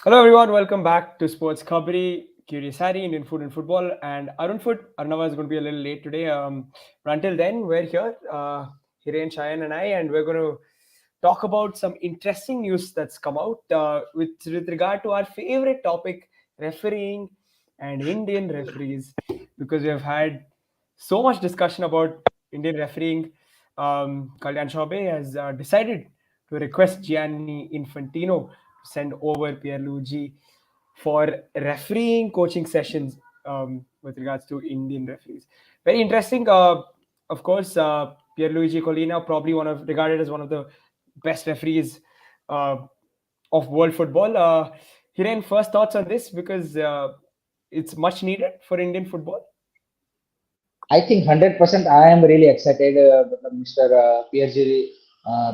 Hello everyone, welcome back to Sports Khabri, Curious Harry, Indian Food and Football, and Arun Food. Arnava is going to be a little late today. But until then, we're here, Hiren, Shayan, and I, and we're going to talk about some interesting news that's come out with regard to our favorite topic, refereeing and Indian referees, because we have had so much discussion about Indian refereeing. Kalyan Chaube has decided to request Gianni Infantino to send over Pierluigi for refereeing coaching sessions with regards to Indian referees. Very interesting. Of course, Pierluigi Collina, probably regarded as one of the best referees uh, of world football. Hiren, first thoughts on this because it's much needed for Indian football. I think 100% I am really excited. Mr.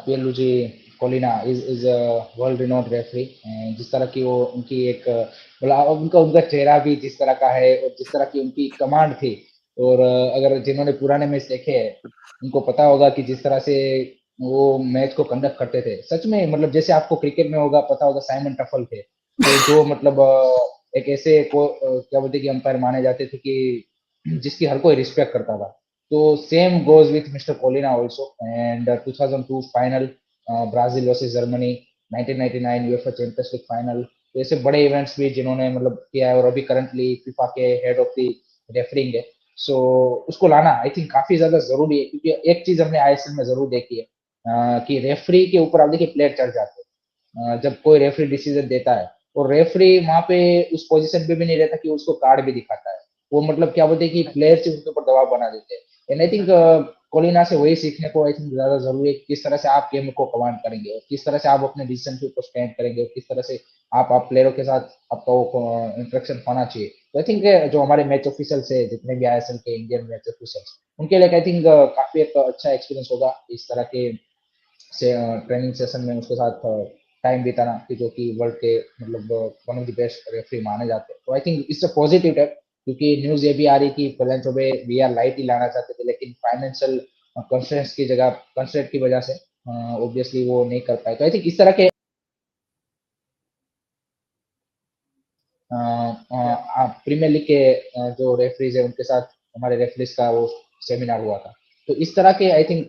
Pierluigi Collina is a world renowned referee. जिस तरह की वो उनकी एक मतलब उनका उनका चेहरा भी जिस तरह का है और जिस तरह की उनकी कमांड थी और अगर जिन्होंने पुराने मैच देखे हैं उनको पता होगा कि जिस तरह से वो मैच को कंडक्ट करते थे सच में मतलब जैसे आपको क्रिकेट में होगा पता होगा साइमन टफल थे तो जो मतलब एक ऐसे को क्या बोलते कि अंपायर माने जाते थे कि जिसकी हर कोई रिस्पेक्ट करता था तो same goes with mister Collina also and 2002 final Brazil versus Germany 1999 UEFA Champions League final तो ऐसे बड़े इवेंट्स भी जिन्होंने मतलब किया है और अभी करंटली फीफा के हेड ऑफ द रेफरिंग है सो उसको लाना आई थिंक काफी ज्यादा जरूरी है क्योंकि एक चीज हमने आईएसएल में जरूर देखी है कि रेफरी के ऊपर आप देखिए प्लेयर चढ़ जाते हैं जब कोई रेफरी डिसीजन देता है और रेफरी वहां पे उस पोजीशन पे भी नहीं रहता कि उसको कार्ड भी दिखाता है वो मतलब क्या बोलते हैं कि प्लेयर से उनके ऊपर दबाव बना देते हैं एंड आई थिंक कोलिना से वही सीखने को आई थिंक ज्यादा जरूरी है किस तरह से आप गेम को कमांड करेंगे और किस तरह से आप अपने डिसीजन के ऊपर स्टैंड करेंगे और किस तरह से आप प्लेयरों के साथ आपका वो इंटरेक्शन होना चाहिए तो आई थिंक जो हमारे मैच ऑफिशियल्स है जितने भी आईएसएल के इंडियन मैच ऑफिशियल्स उनके लिए आई थिंक काफी एक अच्छा एक्सपीरियंस होगा इस तरह के से ट्रेनिंग सेशन में उसके साथ टाइम बिताना कि जो कि वर्ल्ड के मतलब one of the best referee माने जाते हैं तो आई think it's a positive tape क्योंकि न्यूज ये भी आ रही कि कल्याण चौबे वीआर लाइट ही लाना चाहते थे लेकिन फाइनेंशियल कंस्ट्रेंट्स की जगह कंस्ट्रेंट की वजह से ऑब्वियसली वो नहीं कर पाए तो आई थिंक इस तरह के Yeah. प्रीमियर लीग के जो रेफरीज है उनके साथ हमारे रेफरीज का वो सेमिनार हुआ था तो इस तरह के आई थिंक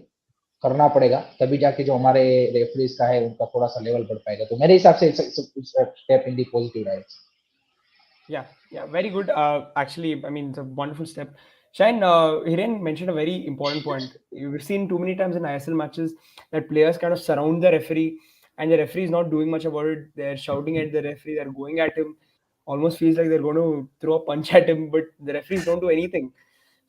करना पड़ेगा तभी जाके जो हमारे रेफरीज का है उनका थोड़ा सा लेवल बढ़ पाएगा तो मेरे हिसाब से step in the positive direction Yeah, very good. Actually, I mean, it's a wonderful step. Shine, Hiren mentioned a very important point. We've seen too many times in ISL matches that players kind of surround the referee, and the referee is not doing much about it. They're shouting at the referee, they're going at him. Almost feels like they're going to throw a punch at him, but the referees don't do anything.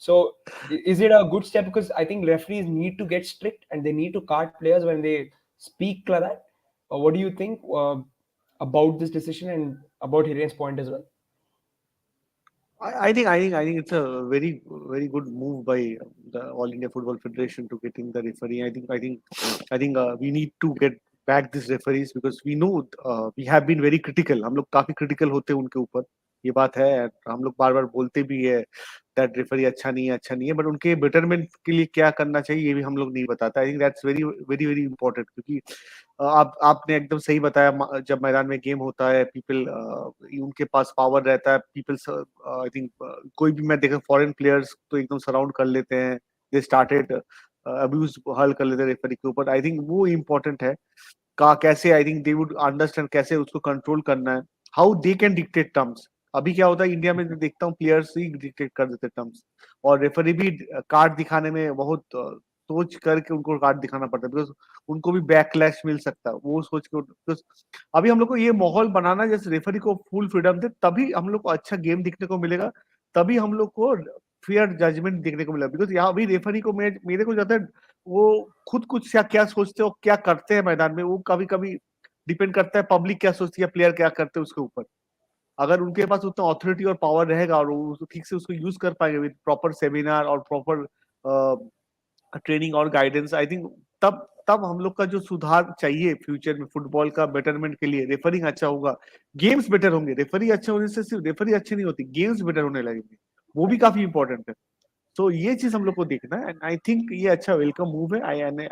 So, is it a good step? Because I think referees need to get strict and they need to card players when they speak like that. What do you think about this decision and about Hiren's point as well? I think it's a very good move by the All India Football Federation to getting the referee. I think we need to get back these referees because we know we have been very critical. हम लोग काफी critical होते हैं उनके ऊपर ये बात है हम लोग बार बार बोलते भी है दैट रेफरी अच्छा नहीं है बट उनके बेटरमेंट के लिए क्या करना चाहिए ये भी हम लोग नहीं बताता आई think that's very very very important क्योंकि आप आपने एकदम सही बताया जब मैदान में गेम होता है पीपल उनके पास पावर रहता है पीपल आई थिंक कोई भी मैं देखा फॉरेन प्लेयर्स तो एकदम सराउंड कर लेते हैं दे स्टार्टेड अब्यूज हल कर लेते हैं रेफरी के ऊपर आई थिंक वो इम्पोर्टेंट है का कैसे I think they would understand कैसे उसको कंट्रोल करना है how they can dictate terms अभी क्या होता है इंडिया में देखता हूँ प्लेयर्स ही डिक्टेट कर देते टर्म्स और रेफरी भी कार्ड दिखाने में बहुत सोच करके उनको कार्ड दिखाना पड़ता है बिकॉज उनको भी बैकलैश मिल सकता है वो सोच के because अभी हम लोग को ये माहौल बनाना जैसे रेफरी को फुल फ्रीडम दे तभी हम लोग को अच्छा गेम दिखने को मिलेगा तभी हम लोग को फेयर जजमेंट देखने को मिलेगा बिकॉज यहाँ अभी रेफरी को मेरे को ज्यादा वो खुद कुछ क्या सोचते हो क्या करते हैं मैदान में वो कभी कभी डिपेंड करता है पब्लिक क्या सोचती है प्लेयर क्या करते हैं उसके ऊपर अगर उनके पास उतना ऑथोरिटी और पावर रहेगा और वो ठीक से उसको यूज कर पाएंगे विद प्रॉपर सेमिनार और प्रॉपर ट्रेनिंग और गाइडेंस आई थिंक तब तब हम लोग का जो सुधार चाहिए फ्यूचर में फुटबॉल का बेटरमेंट के लिए रेफरिंग अच्छा होगा गेम्स बेटर होंगे रेफरी अच्छे होने से सिर्फ रेफरी अच्छे नहीं होती गेम्स बेटर होने लगेंगे वो भी काफी इंपॉर्टेंट है तो ये चीज हम लोग को देखना है एंड आई थिंक ये अच्छा वेलकम मूव है आई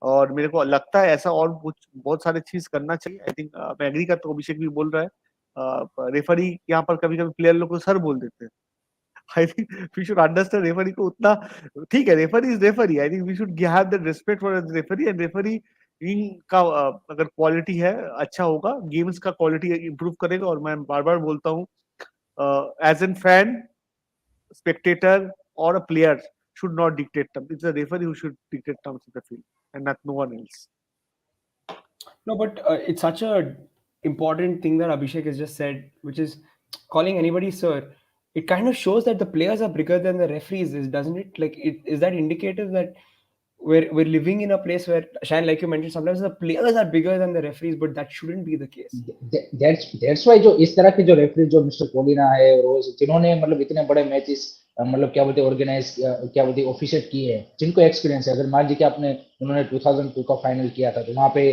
और मेरे को लगता है ऐसा और कुछ बहुत सारे चीज करना चाहिए आई थिंक मैं एग्री करता हूँ अभिषेक भी बोल रहा है रेफरी यहाँ पर कभी कभी प्लेयर लोग को सर बोल देते हैं। I think we should understand referee को उतना, ठीक है referee is referee, I think we should have that respect for referee, and referee का अगर क्वालिटी है अच्छा होगा, गेम्स का क्वालिटी इंप्रूव करेगा। और मैं बार बार बोलता हूँ, as an fan, spectator or a player should not dictate terms. It's the referee who should dictate terms in the field, and not no one else. No, but it's such a important thing that Abhishek has just said, which is calling anybody sir. It kind of shows that the players are bigger than the referees, doesn't it? Like, is that indicative that we're living in a place where, Shane, like you mentioned, sometimes the players are bigger than the referees, but that shouldn't be the case. That's why जो इस तरह के जो referee जो mister कोलिना है, रोज, जिन्होंने मतलब इतने बड़े मैचेस मतलब क्या बोलते ऑर्गेनाइज क्या बोलते ऑफिशिएट किए हैं, जिनको एक्सपीरियंस है। अगर मान लीजिए कि आपने उन्होंने 2002 का फाइनल किया था, तो वहाँ पे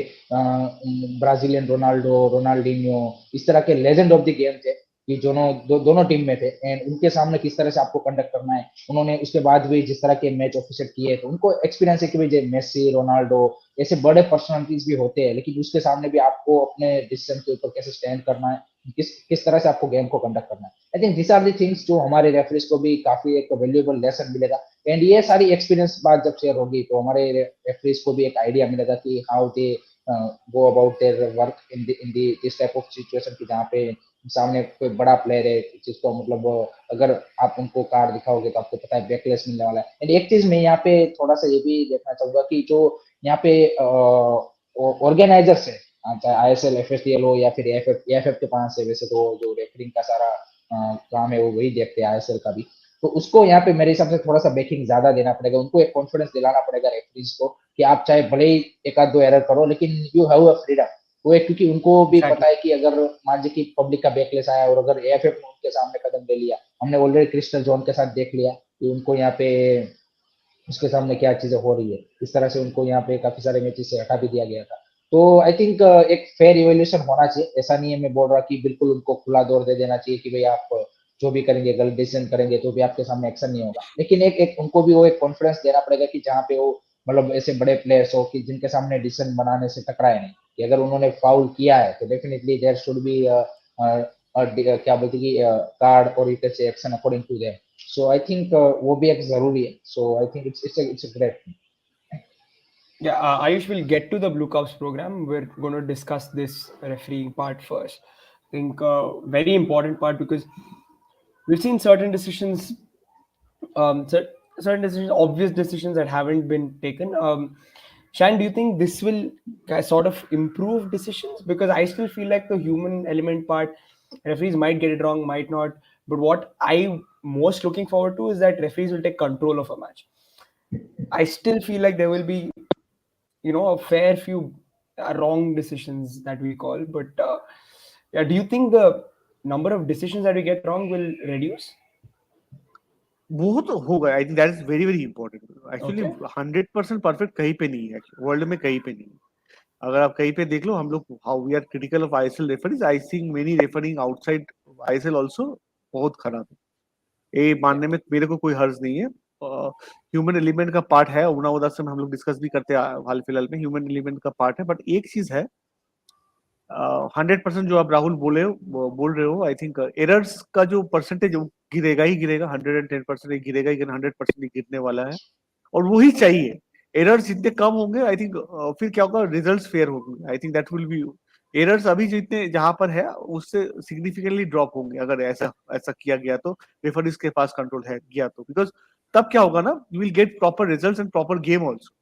ब्राजीलियन रोनाल्डो, रोनाल्डिन्हो, इस तरह के लेजेंड ऑफ द गेम थे कि दोनों टीम में थे, एंड उनके सामने किस तरह से आपको कंडक्ट करना है। उन्होंने उसके बाद भी जिस तरह के मैच ऑफिशिएट किए, तो उनको एक्सपीरियंस है कि भाई मेसी, रोनाल्डो ऐसे बड़े पर्सनालिटीज भी होते हैं, लेकिन उसके सामने भी आपको अपने डिसीजन के ऊपर कैसे स्टैंड करना है, किस तरह से आपको गेम को कंडक्ट करना है। I think this are the things जो हमारे रेफरीज को भी काफी एक वैल्यूएबल लेसन मिलेगा, एंड ये सारी एक्सपीरियंस बात जब शेयर होगी तो हमारे रेफरीज को भी एक आइडिया मिलेगा कि how they go about their work in this type of situation की, जहाँ पे सामने कोई बड़ा प्लेयर है जिसको मतलब अगर आप उनको कार्ड दिखाओगे तो आपको पता है बैकलेस मिलने वाला है। एंड एक चीज मैं यहाँ पे थोड़ा सा ये भी देखना चाहूंगा कि जो यहाँ पे ऑर्गेनाइजर्स है, चाहे आईएसएल, एफएसडीएल हो या फिर एएफएफ के पास है, वैसे तो जो रेफरिंग का सारा काम है वो वही देखते हैं, आईएसएल का भी, तो उसको यहाँ पे मेरे हिसाब से थोड़ा सा बैकिंग ज्यादा देना पड़ेगा, उनको एक कॉन्फिडेंस दिलाना पड़ेगा रेफरीज को कि आप चाहे भले ही एक आध दो एरर करो, लेकिन यू हैव अ फ्रीडम। वो एक, क्योंकि उनको भी Exactly. पता है कि अगर मान लीजिए कि पब्लिक का बैकलेस आया और अगर एएफएफ ने उनके सामने कदम ले लिया, हमने ऑलरेडी क्रिस्टल जोन के साथ देख लिया कि उनको यहाँ पे उसके सामने क्या चीजें हो रही है, इस तरह से उनको यहाँ पे काफी सारे मैचेस से हटा भी दिया गया था। तो आई थिंक एक फेयर इवेल्यूशन होना चाहिए। ऐसा नहीं है मैं बोल रहा कि बिल्कुल उनको खुला दौर दे देना चाहिए कि भाई आप जो भी करेंगे, गलत डिसीजन करेंगे तो भी आपके सामने एक्शन नहीं होगा, लेकिन एक उनको भी वो एक कॉन्फिडेंस देना पड़ेगा कि जहाँ पे वो मतलब ऐसे बड़े प्लेयर्स हो कि जिनके सामने डिसीजन बनाने से टकराए नहीं, कि अगर उन्होंने फाउल किया है तो डेफिनेटली देयर शुड बी क्या बोलते कि कार्ड और you can say action according to them. So I think वो भी एक जरूरी है। So I think it's a great thing. Yeah, Ayush will get to the Blue Cups program. We're going to discuss this refereeing part first. I think very important part, because we've seen certain decisions, certain decisions, obvious decisions that haven't been taken. Shan, do you think this will sort of improve decisions? Because I still feel like the human element part, referees might get it wrong, might not. But what I'm most looking forward to is that referees will take control of a match. I still feel like there will be, a fair few wrong decisions that we call. But yeah, do you think the number of decisions that we get wrong will reduce? वो तो होगा, आई think that is very very important. Actually Okay. 100% perfect कहीं पे नहीं है world में, कहीं पे नहीं है। अगर आप कहीं पे देख लो, हम लोग how we are critical of ISL referees, I think many refereeing outside ISL also बहुत खराब है। ये मानने में मेरे को कोई हर्ज नहीं है। ह्यूमन एलिमेंट का पार्ट है, उना उदास में हम लोग डिस्कस भी करते हैं हाल फिलहाल में, ह्यूमन एलिमेंट का पार्ट है। बट एक चीज है, 100% जो आप राहुल बोल रहे हो, आई थिंक एरर्स का जो परसेंटेज गिरेगा ही गिरेगा, 110% गिरेगा ही, 100% ही गिरने वाला है, और वही चाहिए। एरर्स जितने कम होंगे, आई थिंक फिर क्या होगा, रिजल्ट्स फेयर होंगे। I think that will B, errors अभी जितने जहां पर है उससे सिग्निफिकेंटली ड्रॉप होंगे अगर ऐसा ऐसा किया गया तो, रेफरीज के पास कंट्रोल है गया तो, बिकॉज तब क्या होगा ना, you will get proper results and proper game also.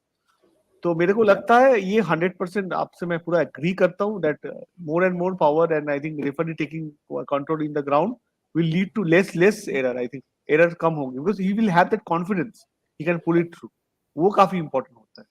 तो मेरे को लगता है ये 100% आपसे मैं पूरा एग्री करता हूँ, that more and more power, and I think referee taking control in the ground will lead to less error. I think error कम होंगे because he will have that confidence, he can pull it through. वो काफी important होता है।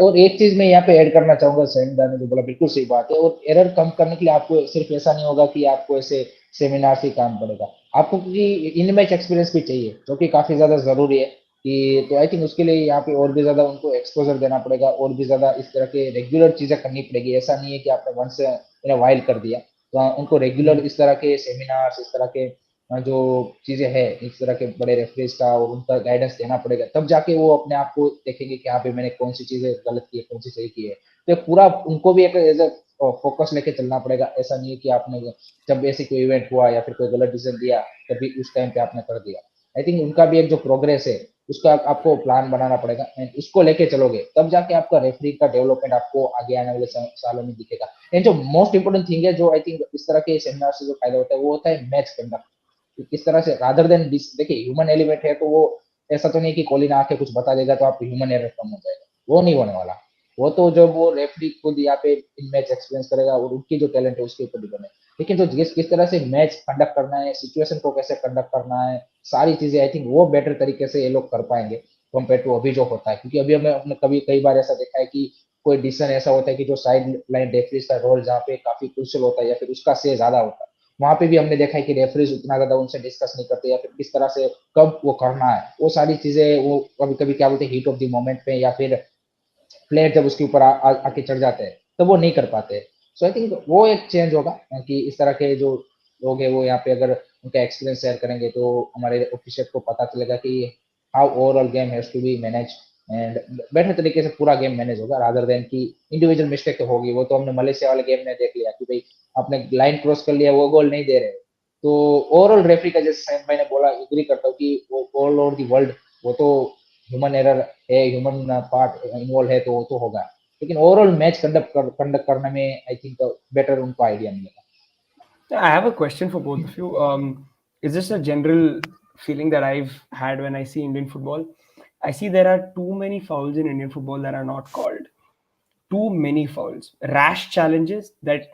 और एक चीज मैं यहाँ पे ऐड करना चाहूंगा, सैम दा ने जो बोला बिल्कुल सही बात है। और एरर कम करने के लिए आपको सिर्फ ऐसा नहीं होगा कि आपको ऐसे सेमिनार से काम पड़ेगा, आपको क्योंकि इन मैच एक्सपीरियंस भी चाहिए जो कि काफी ज्यादा जरूरी है। कि तो आई थिंक उसके लिए यहाँ पे और भी ज्यादा उनको एक्सपोजर देना पड़ेगा, और भी ज्यादा इस तरह के रेगुलर चीजें करनी पड़ेगी। ऐसा नहीं है कि आपने वंस इन अ वाइल कर दिया, तो उनको रेगुलर इस तरह के सेमिनार्स, इस तरह के जो चीजें हैं, इस तरह के बड़े रेफरीज का और उनका गाइडेंस देना पड़ेगा, तब जाके वो अपने आप को देखेंगे कि यहाँ पे मैंने कौन सी चीजें गलत की है, कौन सी सही की है। तो पूरा उनको भी एक एज फोकस लेके चलना पड़ेगा। ऐसा नहीं है कि आपने जब ऐसे कोई इवेंट हुआ या फिर कोई गलत डिसीजन दिया तभी उस टाइम पे आपने कर दिया। आई थिंक उनका भी एक जो प्रोग्रेस है उसका आपको प्लान बनाना पड़ेगा एंड उसको लेके चलोगे तब जाके आपका रेफरी का डेवलपमेंट आपको आगे आने वाले सालों में दिखेगा। एंड जो मोस्ट इंपोर्टेंट थिंग है जो आई थिंक इस तरह के सेमिनार से जो फायदा होता है वो होता है मैच कंडक्ट। किस तरह से रादर देन देखिए ह्यूमन एलिमेंट है तो वो ऐसा तो नहीं कि कोलिना आके कुछ बता देगा तो आप ह्यूमन एरर कम हो जाएगा, वो नहीं होने वाला। वो तो जब वो रेफरी खुद यहाँ पे इन मैच एक्सपीरियंस करेगा और उनकी जो टैलेंट है उसके ऊपर डिपेंड है। लेकिन जो किस तरह से मैच कंडक्ट करना है, सिचुएशन को कैसे कंडक्ट करना है, सारी चीजें आई थिंक वो बेटर तरीके से ये लोग कर पाएंगे कंपेयर टू अभी जो होता है। क्योंकि अभी हमने कभी कई बार ऐसा देखा है कि कोई डिसीजन ऐसा होता है कि जो साइड लाइन रेफरीज का रोल जहाँ पे काफी क्रूशियल होता है या फिर उसका से ज्यादा होता है, वहां पे भी हमने देखा है कि रेफरीज उतना ज्यादा उनसे डिस्कस नहीं करते या फिर किस तरह से कब वो करना है, वो सारी चीजें वो कभी कभी क्या बोलते हैं हीट ऑफ द मोमेंट पे या फिर प्लेयर जब उसके ऊपर आके चढ़ जाते हैं तो वो नहीं कर पाते। सो आई थिंक वो एक चेंज होगा कि इस तरह के जो लोग हैं वो यहाँ पे अगर उनका एक्सपीरियंस शेयर करेंगे तो हमारे ऑफिशियल को पता चलेगा कि how overall game has to be manage and better तरीके से पूरा गेम मैनेज होगा रादर देन कि इंडिविजुअल मिस्टेक तो होगी। वो तो हमने मलेशिया वाले गेम में देख लिया कि भाई आपने लाइन क्रॉस कर लिया वो गोल नहीं दे रहे। तो ओवरऑल रेफरी का जैसे मैंने बोला एग्री करता हूँ कि वो ऑल ओवर दी वर्ल्ड वो तो ह्यूमन एरर है, ह्यूमन पार्ट इन्वॉल्व है तो वो तो होगा। लेकिन ओवरऑल मैच कंडक्ट करने में आई थिंक बेटर उनको आइडिया मिलेगा। I have a question for both of you. Is this a general feeling that I've had when I see Indian football? I see there are too many fouls in Indian football that are not called. Too many fouls. Rash challenges that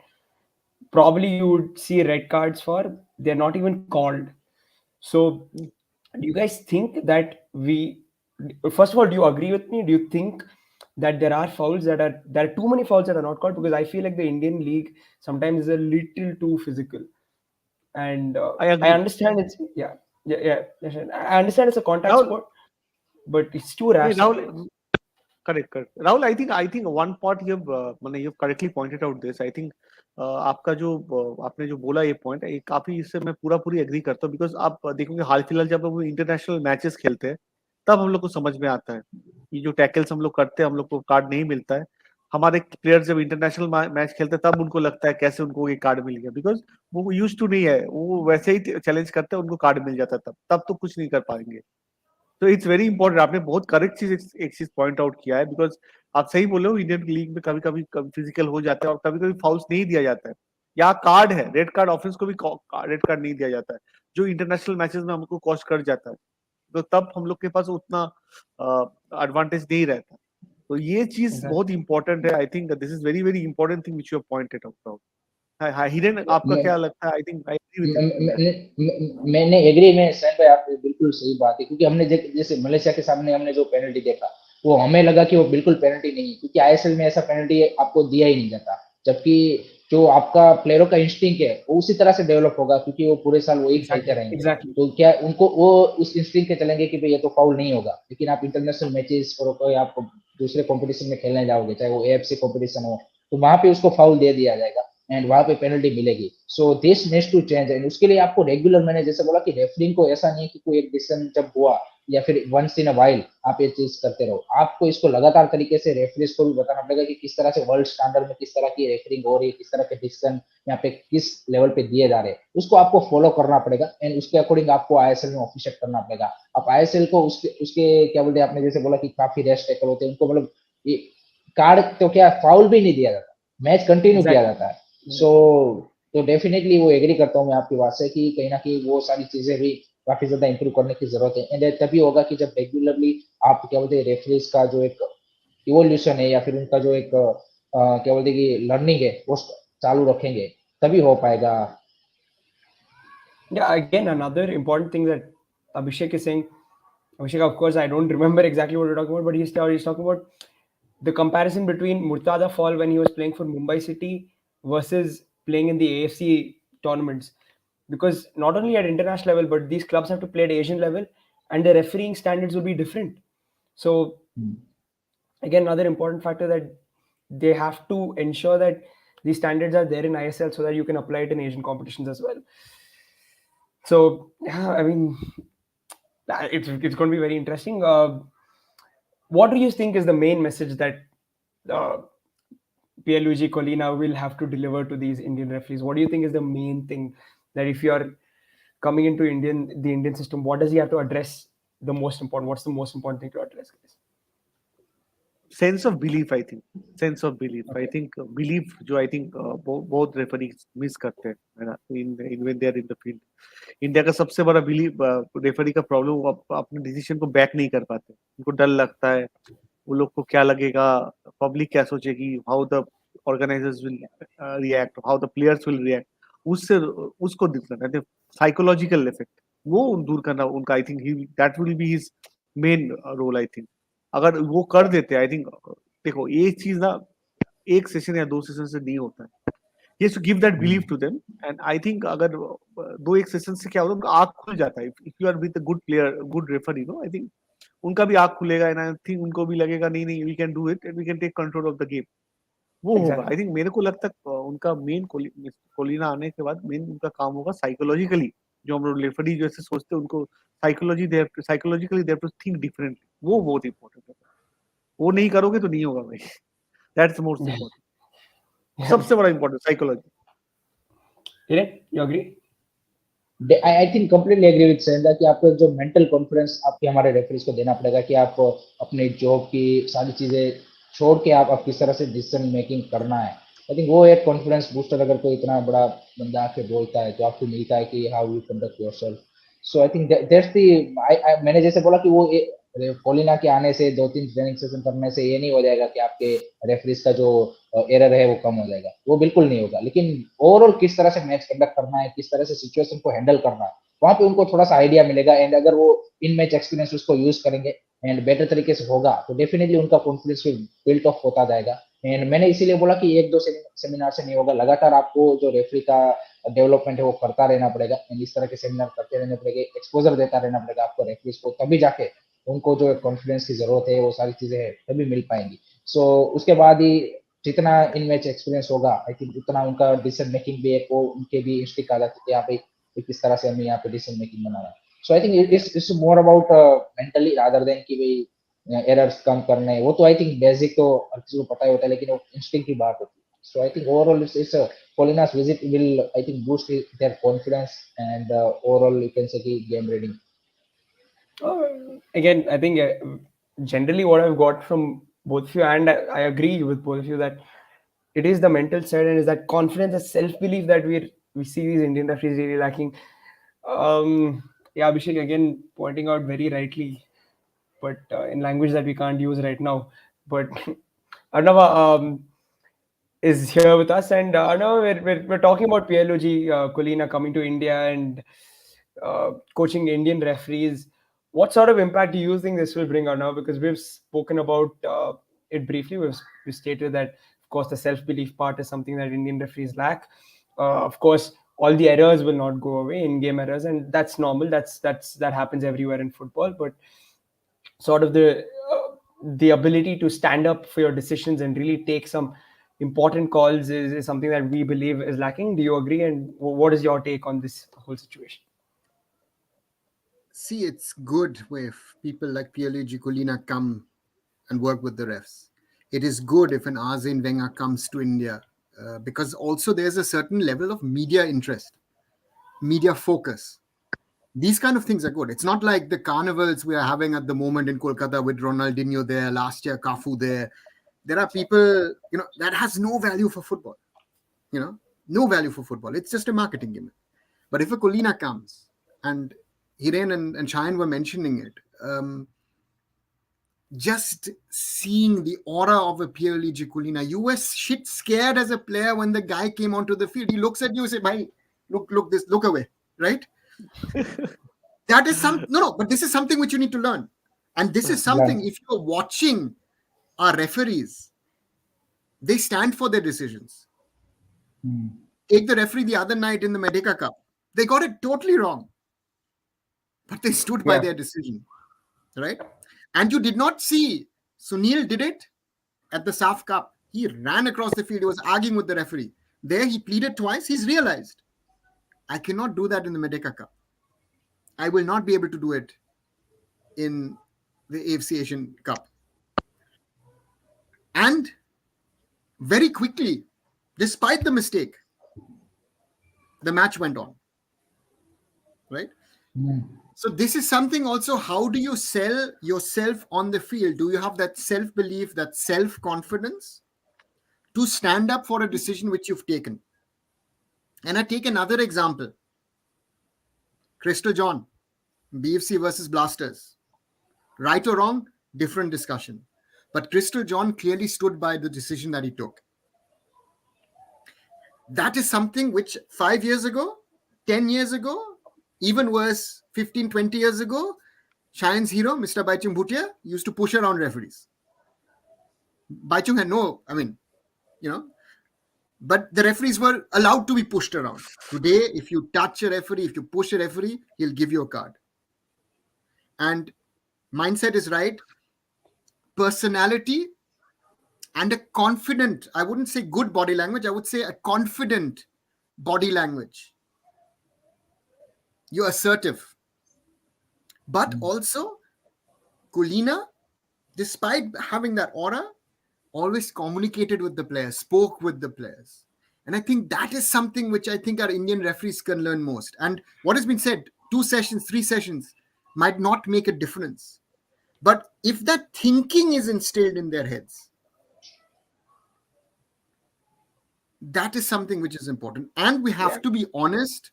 probably you would see red cards for, they're not even called. So, do you guys think that first of all, do you agree with me? Do you think that there are too many fouls that are not called? Because I feel like the Indian league sometimes is a little too physical, and I I agree. understand it's yes, I understand it's a contact Rahul, sport, but it's too rash sometimes. Rahul, correct. Rahul, I think one part you've correctly pointed out this. I think आपका जो आपने जो बोला ये point है, ये काफी इससे मैं पूरी एग्री करता हूँ। बिकॉज आप देखोगे हाल फिलहाल जब हम इंटरनेशनल मैचेस खेलते हैं तब हम लोग को समझ में आता है ये जो टैकल्स हम लोग करते हैं हम लोग को कार्ड नहीं मिलता है। हमारे प्लेयर्स जब इंटरनेशनल मैच खेलते हैं तब उनको लगता है कैसे उनको ये कार्ड मिल गया, बिकॉज वो यूज टू नहीं है, वो वैसे ही चैलेंज करते हैं उनको कार्ड मिल जाता है, तब तो कुछ नहीं कर पाएंगे। तो इट्स वेरी इंपॉर्टेंट, आपने बहुत करेक्ट चीज एक चीज पॉइंट आउट किया है। बिकॉज आप सही बोले हो इंडियन लीग में कभी कभी फिजिकल हो जाता है और कभी कभी फाउल्स नहीं दिया जाता है या कार्ड है, रेड कार्ड ऑफेंस को भी रेड कार्ड नहीं दिया जाता है जो इंटरनेशनल मैचेस में हमको कॉस्ट कर जाता है। तो तब हम लोग के पास उतना एडवांटेज नहीं रहता। तो ये चीज बहुत Exactly. इंपॉर्टेंट है। I think this is very very important thing which you have pointed out. Hiren आपका क्या लगता है? I think I agree with you in that. मैंने एग्री में सैन भाई आपने बिल्कुल सही बात है। क्योंकि हमने जैसे मलेशिया के सामने हमने जो पेनल्टी देखा वो हमें लगा कि वो बिल्कुल पेनल्टी नहीं है क्योंकि आईएसएल में ऐसा पेनल्टी आपको दिया ही नहीं जाता। जबकि जो आपका प्लेयरों का इंस्टिंक्ट है वो उसी तरह से डेवलप होगा क्योंकि वो पूरे साल वही खेलते Exactly. रहेंगे। Exactly. तो क्या उनको वो उस इंस्टिंक्ट के चलेंगे कि भाई ये तो फाउल नहीं होगा। लेकिन आप इंटरनेशनल मैचेस और कोई आप दूसरे कंपटीशन में खेलने जाओगे चाहे वो एएफसी कंपटीशन हो तो वहां पे उसको फाउल दे दिया जाएगा एंड वहां पे पेनल्टी मिलेगी। So this needs to change and उसके लिए आपको रेगुलर, मैंने जैसे बोला कि रेफरिंग को ऐसा नहीं है कि कोई एक डिसीजन जब हुआ या फिर वंस इन अ वाइल आप ये चीज करते रहो। आपको इसको लगातार तरीके से रेफरीज को भी बताना पड़ेगा कि किस तरह से वर्ल्ड स्टैंडर्ड में किस तरह की रेफरिंग हो रही है, किस तरह के डिसीजन यहाँ पे किस लेवल पे दिए जा रहे हैं, उसको आपको फॉलो करना पड़ेगा एंड उसके अकॉर्डिंग आपको आईएसएल में ऑफिशिएट करना पड़ेगा। आप आईएसएल को उसके उसके क्या बोलते हैं, आपने जैसे बोला कि काफी रेस्ट टेकल होते हैं उनको मतलब ये कार्ड तो क्या फाउल भी नहीं दिया जाता, मैच कंटिन्यू किया Exactly. जाता है। सो Exactly. तो डेफिनेटली वो एग्री करता हूँ मैं आपकी बात से कि कहीं ना कहीं वो सारी चीजें भी काफी ज्यादा इंप्रूव करने की जरूरत है। एंड तभी होगा कि जब रेगुलरली आप क्या बोलते हैं रेफरीज का जो एक इवोल्यूशन है या फिर उनका जो एक क्या बोलते हैं कि लर्निंग है वो चालू रखेंगे तभी हो पाएगा। Yeah, again, another important thing that Abhishek is saying. Abhishek, of course, I don't remember exactly what you're talking about, but he's talking about the comparison between Murtada Fall when he was playing for Mumbai City versus playing in the AFC tournaments. Because not only at international level, but these clubs have to play at Asian level, and the refereeing standards will be different. So again, another important factor that they have to ensure that these standards are there in ISL so that you can apply it in Asian competitions as well. So yeah, I mean, it's going to be very interesting. What do you think is the main message that uh, Pierluigi, Collina will have to deliver to these Indian referees? What do you think is the main thing that if you are coming into the Indian system, what does he have to address the most important? What's the most important thing to address, guys? Sense of belief, I think. Sense of belief. I Okay. think belief, जो I think both referees miss करते हैं, है ना? In when they are in the field. India का सबसे बड़ा believe referee का problem, वो अपने डिसीजन को बैक नहीं कर पाते, उनको डर लगता है, वो लोग को क्या लगेगा, पब्लिक क्या सोचेगी, how the organisers will react, how the players will react, उससे उसको दिक्कत है, साइकोलॉजिकल इफेक्ट, वो दूर करना उनका, I think that will be his main role, I think. अगर वो कर देते, आई थिंक, देखो ये चीज ना एक सेशन या दो सेशन से नहीं होता है, he has to give that belief to them, and I think अगर दो एक सेशन से क्या होता है, उनका आँख खुल जाता है, if you are with a good player, good referee, no, I think उनका भी आँख खुलेगा, and I think उनको भी लगेगा नहीं नहीं, we can do it and we can take control of the game, वो होगा। Exactly. आई थिंक मेरे को लगता है उनका मेन कोलिना आने के बाद मेन उनका काम होगा साइकोलॉजिकली, जो हम लोग रेफरी जैसे सोचते हैं, उनको psychologically they have to think differently, वो बहुत इंपॉर्टेंट है, वो नहीं करोगे तो नहीं होगा भाई, दैट्स मोस्ट इंपॉर्टेंट, सबसे बड़ा important psychology. Hiren, you agree? I think completely agree with सेंदा कि आपको जो मेंटल कॉन्फिडेंस आपके हमारे रेफरीज को देना पड़ेगा कि आप अपने जॉब की सारी चीजें छोड़ के आप किस तरह से डिसीजन मेकिंग करना है। आई थिंक वो एक कॉन्फिडेंस बूस्टर अगर कोई इतना बड़ा बंदा आके बोलता है तो आपको मिलता है कि how you conduct yourself. So I think that's the, मैंने जैसे बोला कि वो कोलिना के आने से 2-3 ट्रेनिंग सेशन करने से ये नहीं हो जाएगा कि आपके रेफरीज का जो एरर है वो कम हो जाएगा, वो बिल्कुल नहीं होगा। लेकिन ओवरऑल किस तरह से मैच कंडक्ट करना है, किस तरह से सिचुएशन को हैंडल करना है, वहां पे उनको थोड़ा सा आइडिया मिलेगा। एंड अगर वो इन मैच एक्सपीरियंस उसको यूज करेंगे एंड बेटर तरीके से होगा तो डेफिनेटली उनका कॉन्फिडेंस बिल्ट अप होता जाएगा। एंड मैंने इसीलिए बोला कि एक दो सेमिनार से नहीं होगा, लगातार आपको जो रेफरी का डेवलपमेंट है वो करता रहना पड़ेगा एंड इस तरह के सेमिनार करते रहने पड़ेगा, एक्सपोजर देता रहना पड़ेगा आपको रेफरीज को, तभी जाके उनको जो कॉन्फिडेंस की जरूरत है वो सारी चीजें है तभी मिल पाएंगी। सो उसके बाद ही जितना इन मैच एक्सपीरियंस होगा आई थिंक उतना उनका डिसीजन मेकिंग भी एक वो उनके भी इंस्टिक आ जाती है यहाँ पे किस तरह से हमें यहाँ पे डिसीजन मेकिंग बनाना है। So I think it's more about mentally rather than कि भाई एरर्स कम करने, वो तो आई थिंक बेसिक तो हर किसी को पता ही होता है, लेकिन वो इंस्टिंक्ट की बात होती है। So I think overall it's Colina's visit will I think boost their confidence and overall you can say game reading. Again, I think generally what I've got from both of you, and I agree with both of you that it is the mental side and is that confidence and self belief that we see these Indian referees really lacking. Yeah, Abhishek again pointing out very rightly, but in language that we can't use right now. But Arnava is here with us, and Arnava, we're talking about Pierluigi Collina coming to India and coaching Indian referees. What sort of impact do you think this will bring on now? Because we've spoken about it briefly. We stated that, of course, the self belief part is something that Indian referees lack. Of course, all the errors will not go away, in-game errors, and that's normal. That happens everywhere in football. But sort of the ability to stand up for your decisions and really take some important calls is something that we believe is lacking. Do you agree? And what is your take on this whole situation? See, it's good if people like Pierluigi Collina come and work with the refs. It is good if an Arsene Wenger comes to India because also there's a certain level of media interest, media focus. These kind of things are good. It's not like the carnivals we are having at the moment in Kolkata with Ronaldinho there, last year Cafu there. There are people, that has no value for football. No value for football. It's just a marketing gimmick. But if a Collina comes, and Hiren and Shayan were mentioning it, just seeing the aura of a Pierluigi Collina, you were shit scared as a player when the guy came onto the field. He looks at you and says, "Bhai, look away," right? That is but this is something which you need to learn. And this is something, if you're watching our referees, they stand for their decisions. Take the referee the other night in the Medica Cup. They got it totally wrong. But they stood by their decision, right? And you did not see Sunil did it at the SAF Cup. He ran across the field. He was arguing with the referee. There he pleaded twice. He's realized, I cannot do that in the Medica Cup. I will not be able to do it in the AFC Asian Cup. And very quickly, despite the mistake, the match went on. Right? So this is something also, how do you sell yourself on the field? Do you have that self-belief, that self-confidence to stand up for a decision which you've taken? And I take another example. Crystal John, BFC versus Blasters. Right or wrong, different discussion. But Crystal John clearly stood by the decision that he took. That is something which 5 years ago, 10 years ago, even worse, 15, 20 years ago, Shayan's hero, Mr. Baichung Bhutia, used to push around referees. Baichung had no, but the referees were allowed to be pushed around. Today, if you touch a referee, if you push a referee, he'll give you a card. And mindset is right. Personality and a confident, I wouldn't say good body language, I would say a confident body language. You're assertive. But also, Collina, despite having that aura, always communicated with the players, spoke with the players. And I think that is something which I think our Indian referees can learn most. And what has been said, 2 sessions, 3 sessions might not make a difference. But if that thinking is instilled in their heads, that is something which is important. And we have to be honest.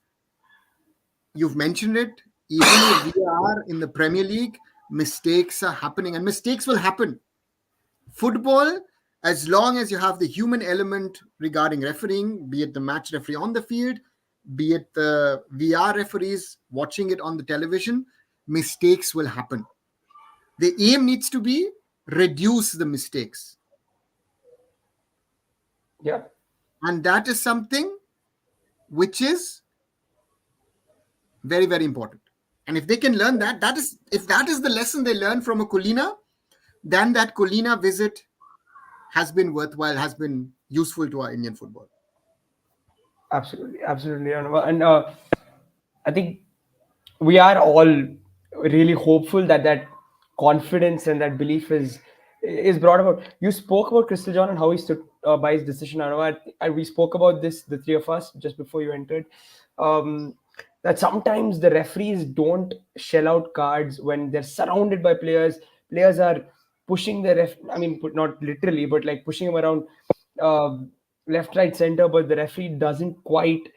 You've mentioned it. Even if we are in the Premier League, mistakes are happening, and mistakes will happen. Football, as long as you have the human element regarding refereeing, be it the match referee on the field, be it the VR referees watching it on the television, mistakes will happen. The aim needs to be reduce the mistakes. Yeah. And that is something which is very, very important. And if they can learn that, if that is the lesson they learn from a Collina, then that Collina visit has been worthwhile, has been useful to our Indian football. Absolutely. And I think we are all really hopeful that confidence and that belief is brought about. You spoke about Crystal John and how he stood by his decision. And we spoke about this, the three of us, just before you entered. That sometimes the referees don't shell out cards when they're surrounded by players. Players are pushing the ref. I mean, not literally, but like pushing him around left, right, center. But the referee doesn't quite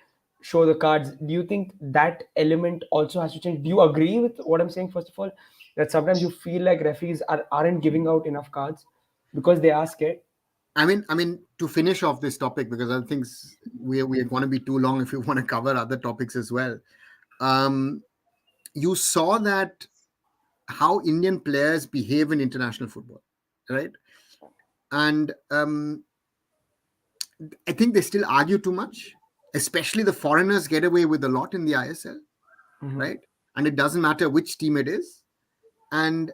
show the cards. Do you think that element also has to change? Do you agree with what I'm saying? First of all, that sometimes you feel like referees aren't giving out enough cards because they are scared. I mean, to finish off this topic, because I think we are going to be too long if you want to cover other topics as well. You saw that how Indian players behave in international football, right? And I think they still argue too much. Especially the foreigners get away with a lot in the ISL, right? And it doesn't matter which team it is. And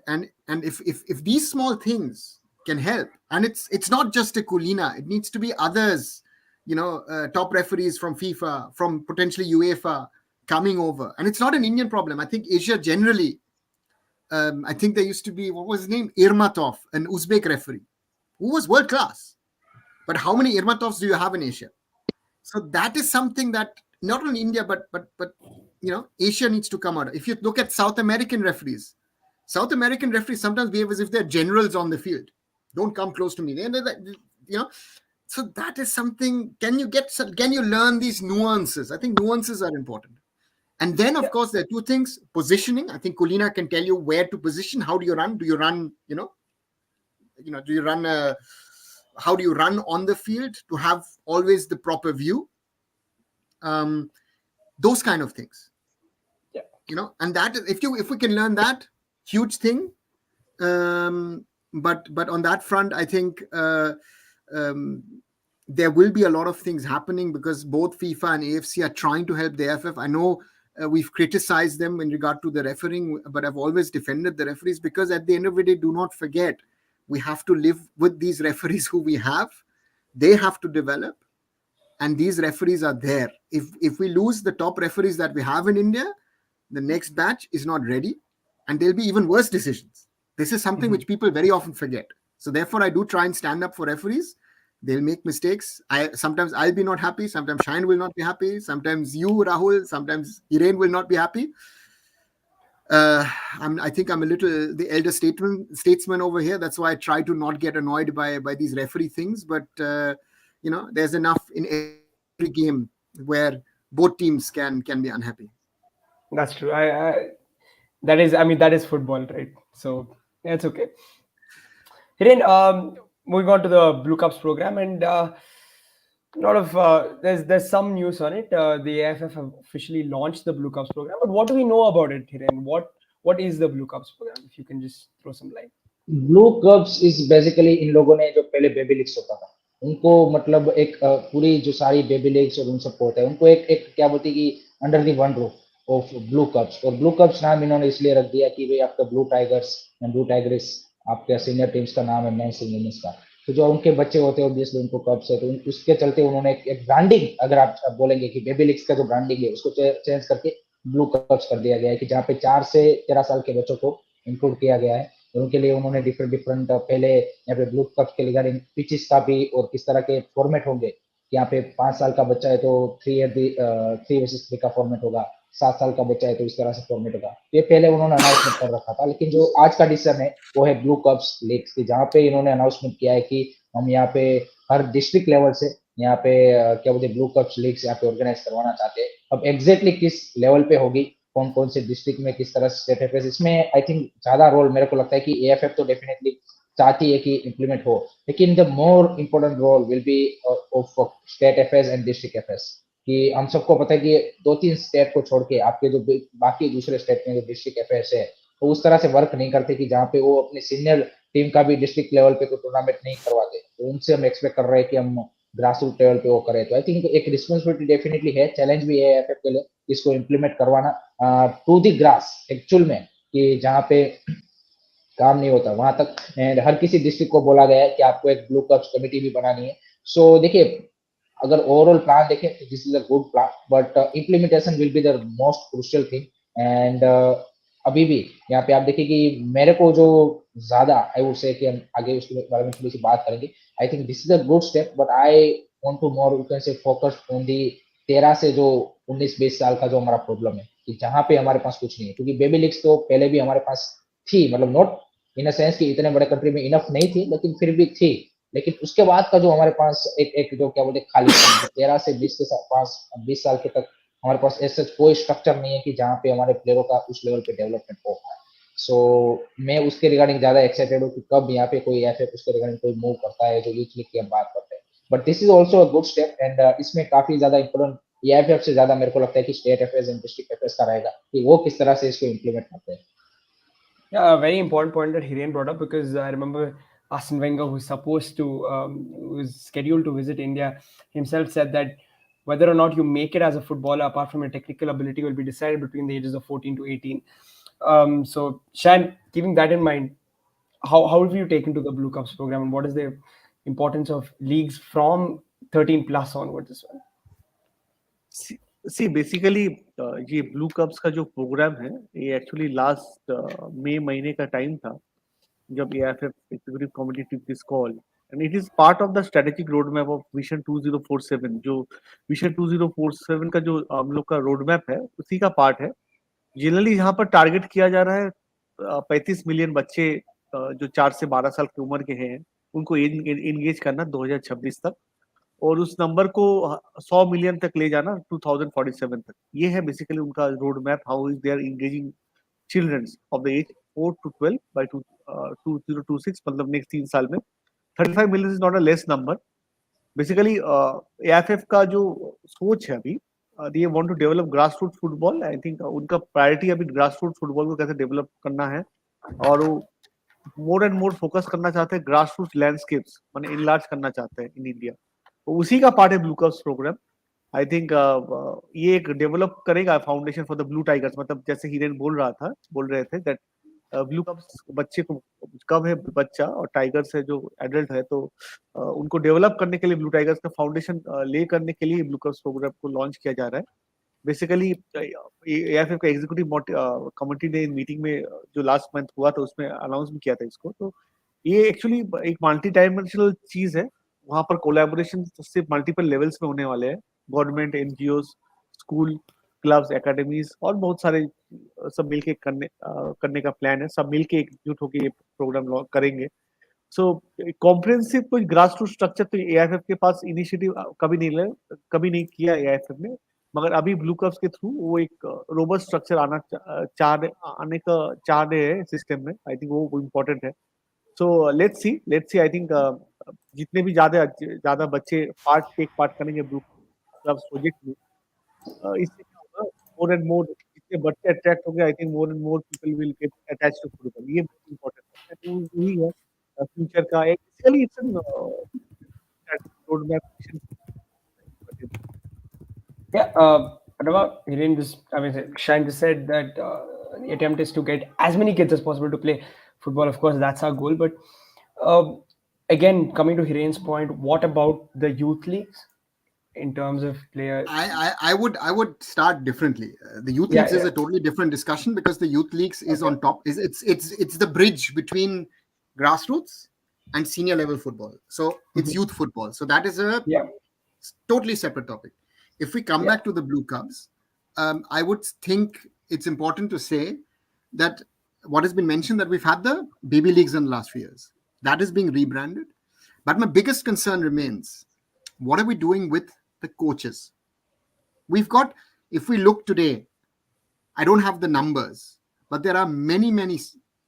if these small things can help, and it's not just a Collina, it needs to be others, top referees from FIFA, from potentially UEFA coming over. And it's not an Indian problem. I think Asia generally, I think there used to be, what was his name? Irmatov, an Uzbek referee, who was world class. But how many Irmatovs do you have in Asia? So that is something that not only India, but Asia needs to come out. If you look at South American referees sometimes behave as if they're generals on the field. Don't come close to me. So that is something. Can you learn these nuances? I think nuances are important. And then, of course, there are two things. Positioning. I think Collina can tell you where to position. How do you run? Do you run, how do you run on the field to have always the proper view? Those kind of things. Yeah. And that is, if we can learn that, huge thing. But on that front, I think there will be a lot of things happening because both FIFA and AFC are trying to help the AFF. I know we've criticized them in regard to the refereeing, but I've always defended the referees because at the end of the day, do not forget, we have to live with these referees who we have. They have to develop. And these referees are there. If we lose the top referees that we have in India, the next batch is not ready. And there'll be even worse decisions. This is something which people very often forget. So therefore, I do try and stand up for referees They'll make mistakes. Sometimes I'll be not happy. Sometimes Shine will not be happy. Sometimes you, Rahul. Sometimes Hiren will not be happy. I think I'm a little the elder statesman over here. That's why I try to not get annoyed by these referee things. But there's enough in every game where both teams can be unhappy. That's true. That is football, right? So it's okay. Hiren, moving on to the Blue Cups program, and lot of there's some news on it. The AFF have officially launched the Blue Cups program, but what do we know about it, Hiren? What is the Blue Cups program? If you can just throw some light. Blue cups is basically इन लोगों ने जो पहले baby leagues होता था उनको मतलब एक पूरी जो सारी बेबी लीग्स और उन सबको होता है उनको एक एक क्या बोलती है कि under the one roof of blue cups. और ब्लू कप्स नाम इन्होंने इसलिए रख दिया कि भाई आपका ब्लू टाइगर्स या ब्लू टाइगर्स आपके सीनियर टीम्स का नाम है मेंस एंड वुमेन्स का। तो जो उनके बच्चे होते हैं ऑब्वियसली उनको कप्स है, तो उसके चलते उन्होंने एक ब्रांडिंग, अगर आप बोलेंगे कि बेबी लीग्स का जो ब्रांडिंग है उसको चेंज करके ब्लू कप्स कर दिया गया है, कि जहाँ पे 4 से 13 साल के बच्चों को इंक्लूड किया गया है। और उनके लिए उन्होंने डिफरेंट पहले यहाँ पे ब्लू कप के रिगार्डिंग पिचेस का भी और किस तरह के फॉर्मेट होंगे। यहाँ पे 5 साल का बच्चा है तो 3 वर्सेस 3 का फॉर्मेट होगा, 7 साल का बच्चा है तो इस तरह से फॉर्मेट होगा। ये पहले उन्होंने अनाउंसमेंट कर रखा था, लेकिन जो आज का डिसीजन है वो है ब्लू कप्स लीग्स की, जहाँ पे इन्होंने अनाउंसमेंट किया है कि हम यहाँ पे हर डिस्ट्रिक्ट लेवल से यहाँ पे क्या बोलते ब्लू कप्स लीग्स यहाँ पे ऑर्गेनाइज करवाना चाहते हैं। अब एग्जैक्टली किस लेवल पे होगी, कौन कौन से डिस्ट्रिक्ट में किस तरह से स्टेट अफेयर्स, इसमें आई थिंक ज्यादा रोल मेरे को लगता है कि एएफएफ तो डेफिनेटली चाहती है कि इम्प्लीमेंट हो, लेकिन the more important role will be of state affairs and district affairs. कि हम सबको पता है कि 2-3 स्टेट को छोड़ के आपके जो बाकी दूसरे स्टेट में जो डिस्ट्रिक्ट अफेयर्स है वो उस तरह से वर्क नहीं करते कि जहाँ पे वो अपने सीनियर टीम का भी डिस्ट्रिक्ट लेवल पे कोई टूर्नामेंट नहीं करवाते। तो उनसे हम एक्सपेक्ट कर रहे हैं कि हम ग्रास रूट लेवल पे वो करें। तो आई थिंक एक रिस्पॉन्सिबिलिटी डेफिनेटली है, चैलेंज भी है एएफएफ के लिए इसको इम्प्लीमेंट करवाना टू द ग्रास एक्चुअल में, कि जहाँ पे काम नहीं होता वहां तक। एंड हर किसी डिस्ट्रिक्ट को बोला गया है कि आपको एक ब्लू कप्स कमेटी भी बनानी है। सो देखिए, अगर ओवरऑल प्लान देखें तो this is a good plan, but implementation will be the most crucial thing. And अभी भी यहाँ पे आप देखिए कि मेरे को जो ज्यादा आई वुड से कि हम आगे उसके बारे में थोड़ी सी बात करेंगे। I think this is a good step, but I want to more you can say focus on the 13 से जो 19-20 साल का जो हमारा प्रॉब्लम है, कि जहाँ पे हमारे पास कुछ नहीं है। क्योंकि बेबी लीग्स तो पहले भी हमारे पास थी, मतलब नॉट इन अ सेंस कि इतने बड़े कंट्री में इनफ नहीं थी, लेकिन फिर भी थी। लेकिन उसके बाद का जो हमारे पास एक जो क्या बोलते खाली 13 से 20 के 20 साल के तक हमारे पास ऐसा कोई स्ट्रक्चर नहीं है कि जहाँ पे हमारे प्लेयरों का उस लेवल पे डेवलपमेंट हो पाए। सो मैं उसके रिगार्डिंग ज्यादा एक्साइटेड हूँ कि कब यहाँ पे कोई ऐसे उसके रिगार्डिंग कोई मूव करता है जो यूथ लीग की हम बात करते हैं। But this is also a good step, and इसमें काफी ज्यादा इंपोर्टेंट एआईएफ से ज्यादा मेरे को लगता है कि state affairs and district affairs का रहेगा कि वो किस तरह से इसको इम्प्लीमेंट करते हैं। Yeah, a very important point that Hiren brought up, because I remember Arsene Wenger, who's scheduled to visit India, himself said that whether or not you make it as a footballer, apart from your technical ability, will be decided between the ages of 14 to 18. So, Shan, keeping that in mind, how have you taken to the Blue Cups program, and what is the importance of leagues from 13 plus onwards as well? See basically ये blue cups का जो programme है ये actually last मई महीने का time था जब AIF executive committee took this call, and it is part of the strategic road map of vision 2047। जो विजन 2047 का जो हम लोग का रोड मैप है उसी का पार्ट है। जनरली यहाँ पर टारगेट किया जा रहा है 35 मिलियन बच्चे जो 4 से 12 साल की उम्र के हैं उनको एंगेज करना 2026 तक, और उस नंबर को 100 मिलियन तक ले जाना 2047 तक। ये है बेसिकली उनका road map, how is they are engaging childrens of the age 4 to 12 by 2026, मतलब नेक्स्ट 3 साल में। 35 million is not a less number. Basically AFF का जो सोच है अभी, they want to develop grass root football. I think उनका priority अभी ग्रास रूट फुटबॉल को कैसे डेवलप करना है, और वो मोर एंड मोर फोकस करना चाहते हैं ग्रास रूट लैंडस्केप्स, माने इनलार्ज करना चाहते हैं इन इंडिया। तो उसी का पार्ट है Blue Cubs programme. I think ये एक डेवलप करेगा foundation for the Blue Tigers. मतलब जैसे हिरेन बोल रहे थे दैट ब्लू कप्स बच्चे को कब है बच्चा और टाइगर्स है जो एडल्ट है, तो उनको डेवलप करने के लिए ब्लू टाइगर्स का फाउंडेशन ले करने के लिए ब्लू कप्स प्रोग्राम को लॉन्च किया जा रहा है। बेसिकली एएफएफ का एग्जीक्यूटिव कमिटी ने मीटिंग में जो लास्ट मंथ हुआ था उसमें अनाउंस भी किया था इसको। तो ये एक्चुअली एक मल्टी डायमेंशनल चीज है, वहाँ पर कोलैबोरेशन सिर्फ मल्टीपल लेवल्स में होने वाले हैं, government, NGOs, school, clubs, academies और बहुत सारे सब मिलके करने का प्लान है। सब मिलके एकजुट होकर ये प्रोग्राम करेंगे। सो कॉम्प्रिहेंसिव कोई ग्रास रूट स्ट्रक्चर तो एआईएफएफ के पास इनिशिएटिव कभी नहीं किया एआईएफएफ ने, मगर अभी ब्लू कप्स के थ्रू वो एक रोबस्ट स्ट्रक्चर आने का चाह रहे हैं सिस्टम में। आई थिंक वो इम्पोर्टेंट है। So let's see. I think जितने भी ज्यादा ज्यादा बच्चे टेक पार्ट करेंगे ब्लू क्लब्स प्रोजेक्ट में, इससे क्या होगा, मोर एंड मोर जितने बच्चे अट्रैक्ट होंगे, I think more and more people will get attach to football. ये बहुत इंपॉर्टेंट है, तो वही है फ्यूचर का एक basically it's road map. Yeah, Adama, Hiren just, I mean, Shine just said that the attempt is to get as many kids as possible to play football. Of course, that's our goal. But again, coming to Hiren's point, what about the youth leagues in terms of players? I would start differently. The youth Yeah, leagues is yeah. a totally different discussion, because the youth leagues is on top. It's the bridge between grassroots and senior level football. So it's youth football. So that is a Yeah. totally separate topic. If we come back to the Blue Cubs, I would think it's important to say that what has been mentioned, that we've had the baby leagues in the last few years. That is being rebranded. But my biggest concern remains, what are we doing with the coaches? We've got, if we look today, I don't have the numbers, but there are many, many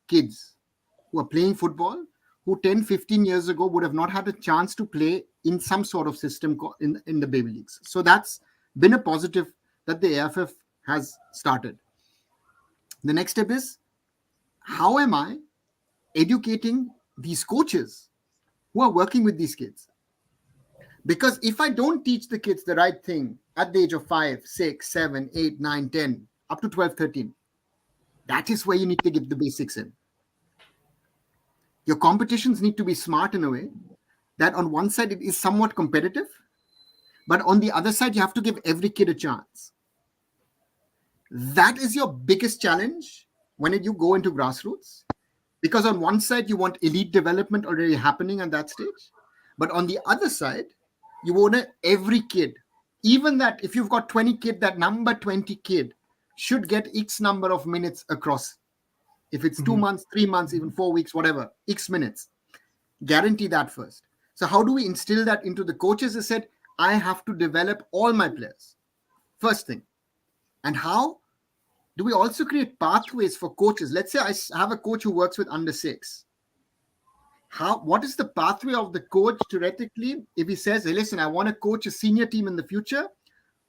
kids who are playing football who 10, 15 years ago would have not had a chance to play in some sort of system in the baby leagues. So that's been a positive that the AFF has started. The next step is, how am I educating these coaches who are working with these kids? Because if I don't teach the kids the right thing at the age of 5, 6, 7, 8, 9, 10, up to 12, 13, that is where you need to get the basics in. Your competitions need to be smart in a way that on one side it is somewhat competitive, but on the other side you have to give every kid a chance. That is your biggest challenge when you go into grassroots, because on one side you want elite development already happening at that stage, but on the other side you want every kid, even that if you've got 20 kid, that number 20 kid should get X number of minutes across. If it's 2 months, 3 months, even 4 weeks, whatever, X minutes, guarantee that first. So how do we instill that into the coaches? They said, I have to develop all my players, first thing. And how do we also create pathways for coaches? Let's say I have a coach who works with under 6. What is the pathway of the coach theoretically? If he says, hey, listen, I want to coach a senior team in the future,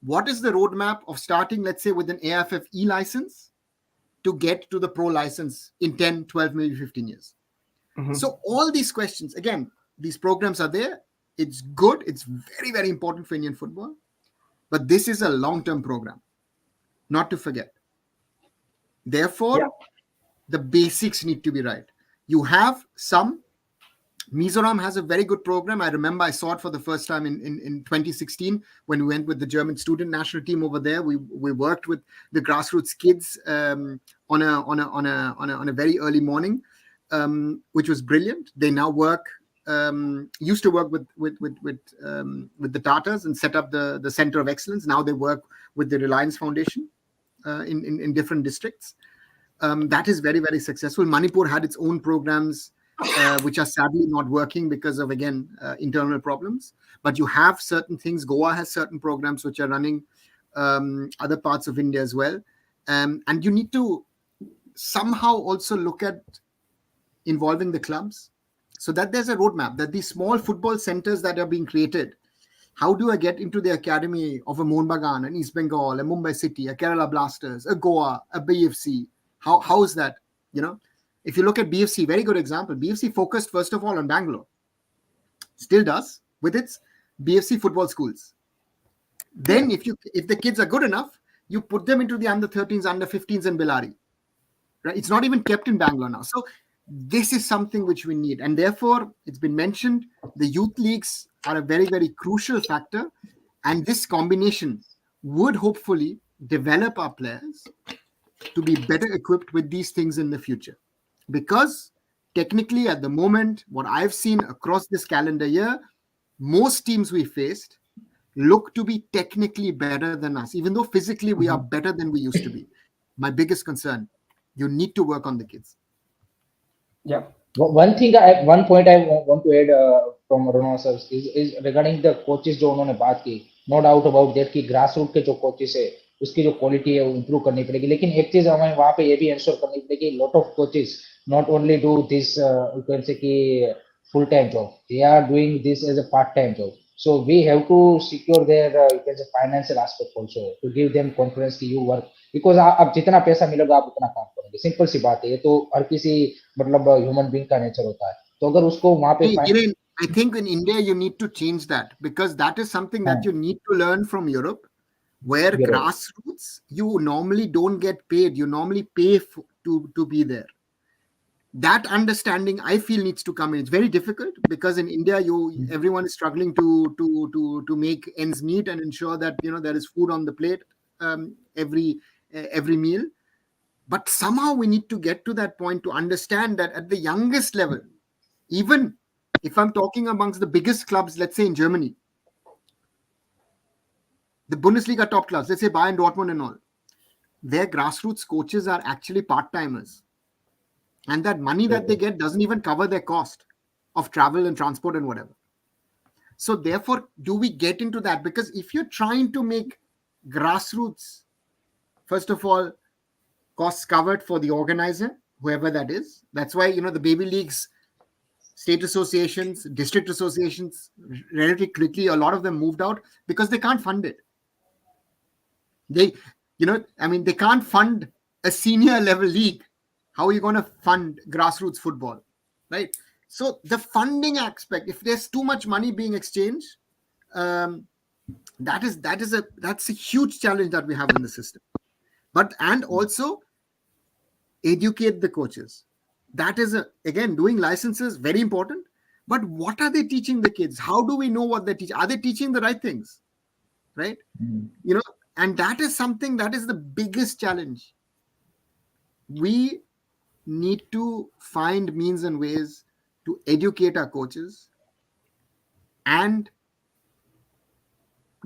what is the roadmap of starting, let's say, with an AFF license to get to the pro license in 10, 12, maybe 15 years? So all these questions, again, these programs are there. It's good. It's very, very important for Indian football. But this is a long-term program, not to forget. Therefore, the basics need to be right. You have some. Mizoram has a very good program. I remember I saw it for the first time in 2016 when we went with the German student national team over there. We worked with the grassroots kids on a very early morning, which was brilliant. They now used to work with the Tatars and set up the Center of Excellence. Now they work with the Reliance Foundation in different districts. That is very, very successful. Manipur had its own programs, which are sadly not working because of, again, internal problems. But you have certain things. Goa has certain programs which are running, other parts of India as well. And you need to somehow also look at involving the clubs so that there's a roadmap, that these small football centers that are being created, how do I get into the academy of a Mohun Bagan, an East Bengal, a Mumbai City, a Kerala Blasters, a Goa, a BFC? How is that? If you look at BFC, very good example. BFC focused first of all on Bangalore. Still does with its BFC football schools. Then if the kids are good enough, you put them into the under 13s, under 15s in Bellary. Right? It's not even kept in Bangalore now. So this is something which we need. And therefore, it's been mentioned, the youth leagues are a very, very crucial factor. And this combination would hopefully develop our players to be better equipped with these things in the future. Because technically at the moment, what I've seen across this calendar year, most teams we faced look to be technically better than us, even though physically we are better than we used to be. My biggest concern, you need to work on the kids. Yeah. One point I want to add from Rono sir is regarding the coaches जो उन्होंने बात की. No doubt about that कि grassroots के जो coaches है उसकी जो quality है वो improve करनी पड़ेगी. लेकिन एक चीज हमें वहाँ पे ये भी ensure करनी पड़ेगी. Lot of coaches not only do this you can say कि full time job, they are doing this as a part time job. So we have to secure their you can say financial aspect also to give them confidence कि you work. Because आप जितना पैसा मिलेगा आप उतना काम करोगे. Simple सी बात है. ये तो हर किसी मतलब ह्यूमन बीइंग का नेचर होता है. तो अगर उसको वहां पे I think in India you need to change that, because that is something that you need to learn from Europe, where grassroots you normally don't get paid. You normally pay to be there. That understanding I feel needs to come in. It's very difficult because in India everyone is struggling to make ends meet and ensure that there is food on the plate every meal. But somehow we need to get to that point to understand that at the youngest level, even if I'm talking amongst the biggest clubs, let's say in Germany, the Bundesliga top clubs, let's say Bayern, Dortmund and all, their grassroots coaches are actually part-timers. And that money that they get doesn't even cover their cost of travel and transport and whatever. So therefore, do we get into that? Because if you're trying to make grassroots, first of all, costs covered for the organizer, whoever that is. That's why, the baby leagues, state associations, district associations, relatively quickly, a lot of them moved out because they can't fund it. They can't fund a senior level league. How are you going to fund grassroots football, right? So the funding aspect, if there's too much money being exchanged, that's a huge challenge that we have in the system. And also educate the coaches. That is again, doing licenses, very important. But what are they teaching the kids? How do we know what they teach? Are they teaching the right things, right? And that is something that is the biggest challenge. We need to find means and ways to educate our coaches and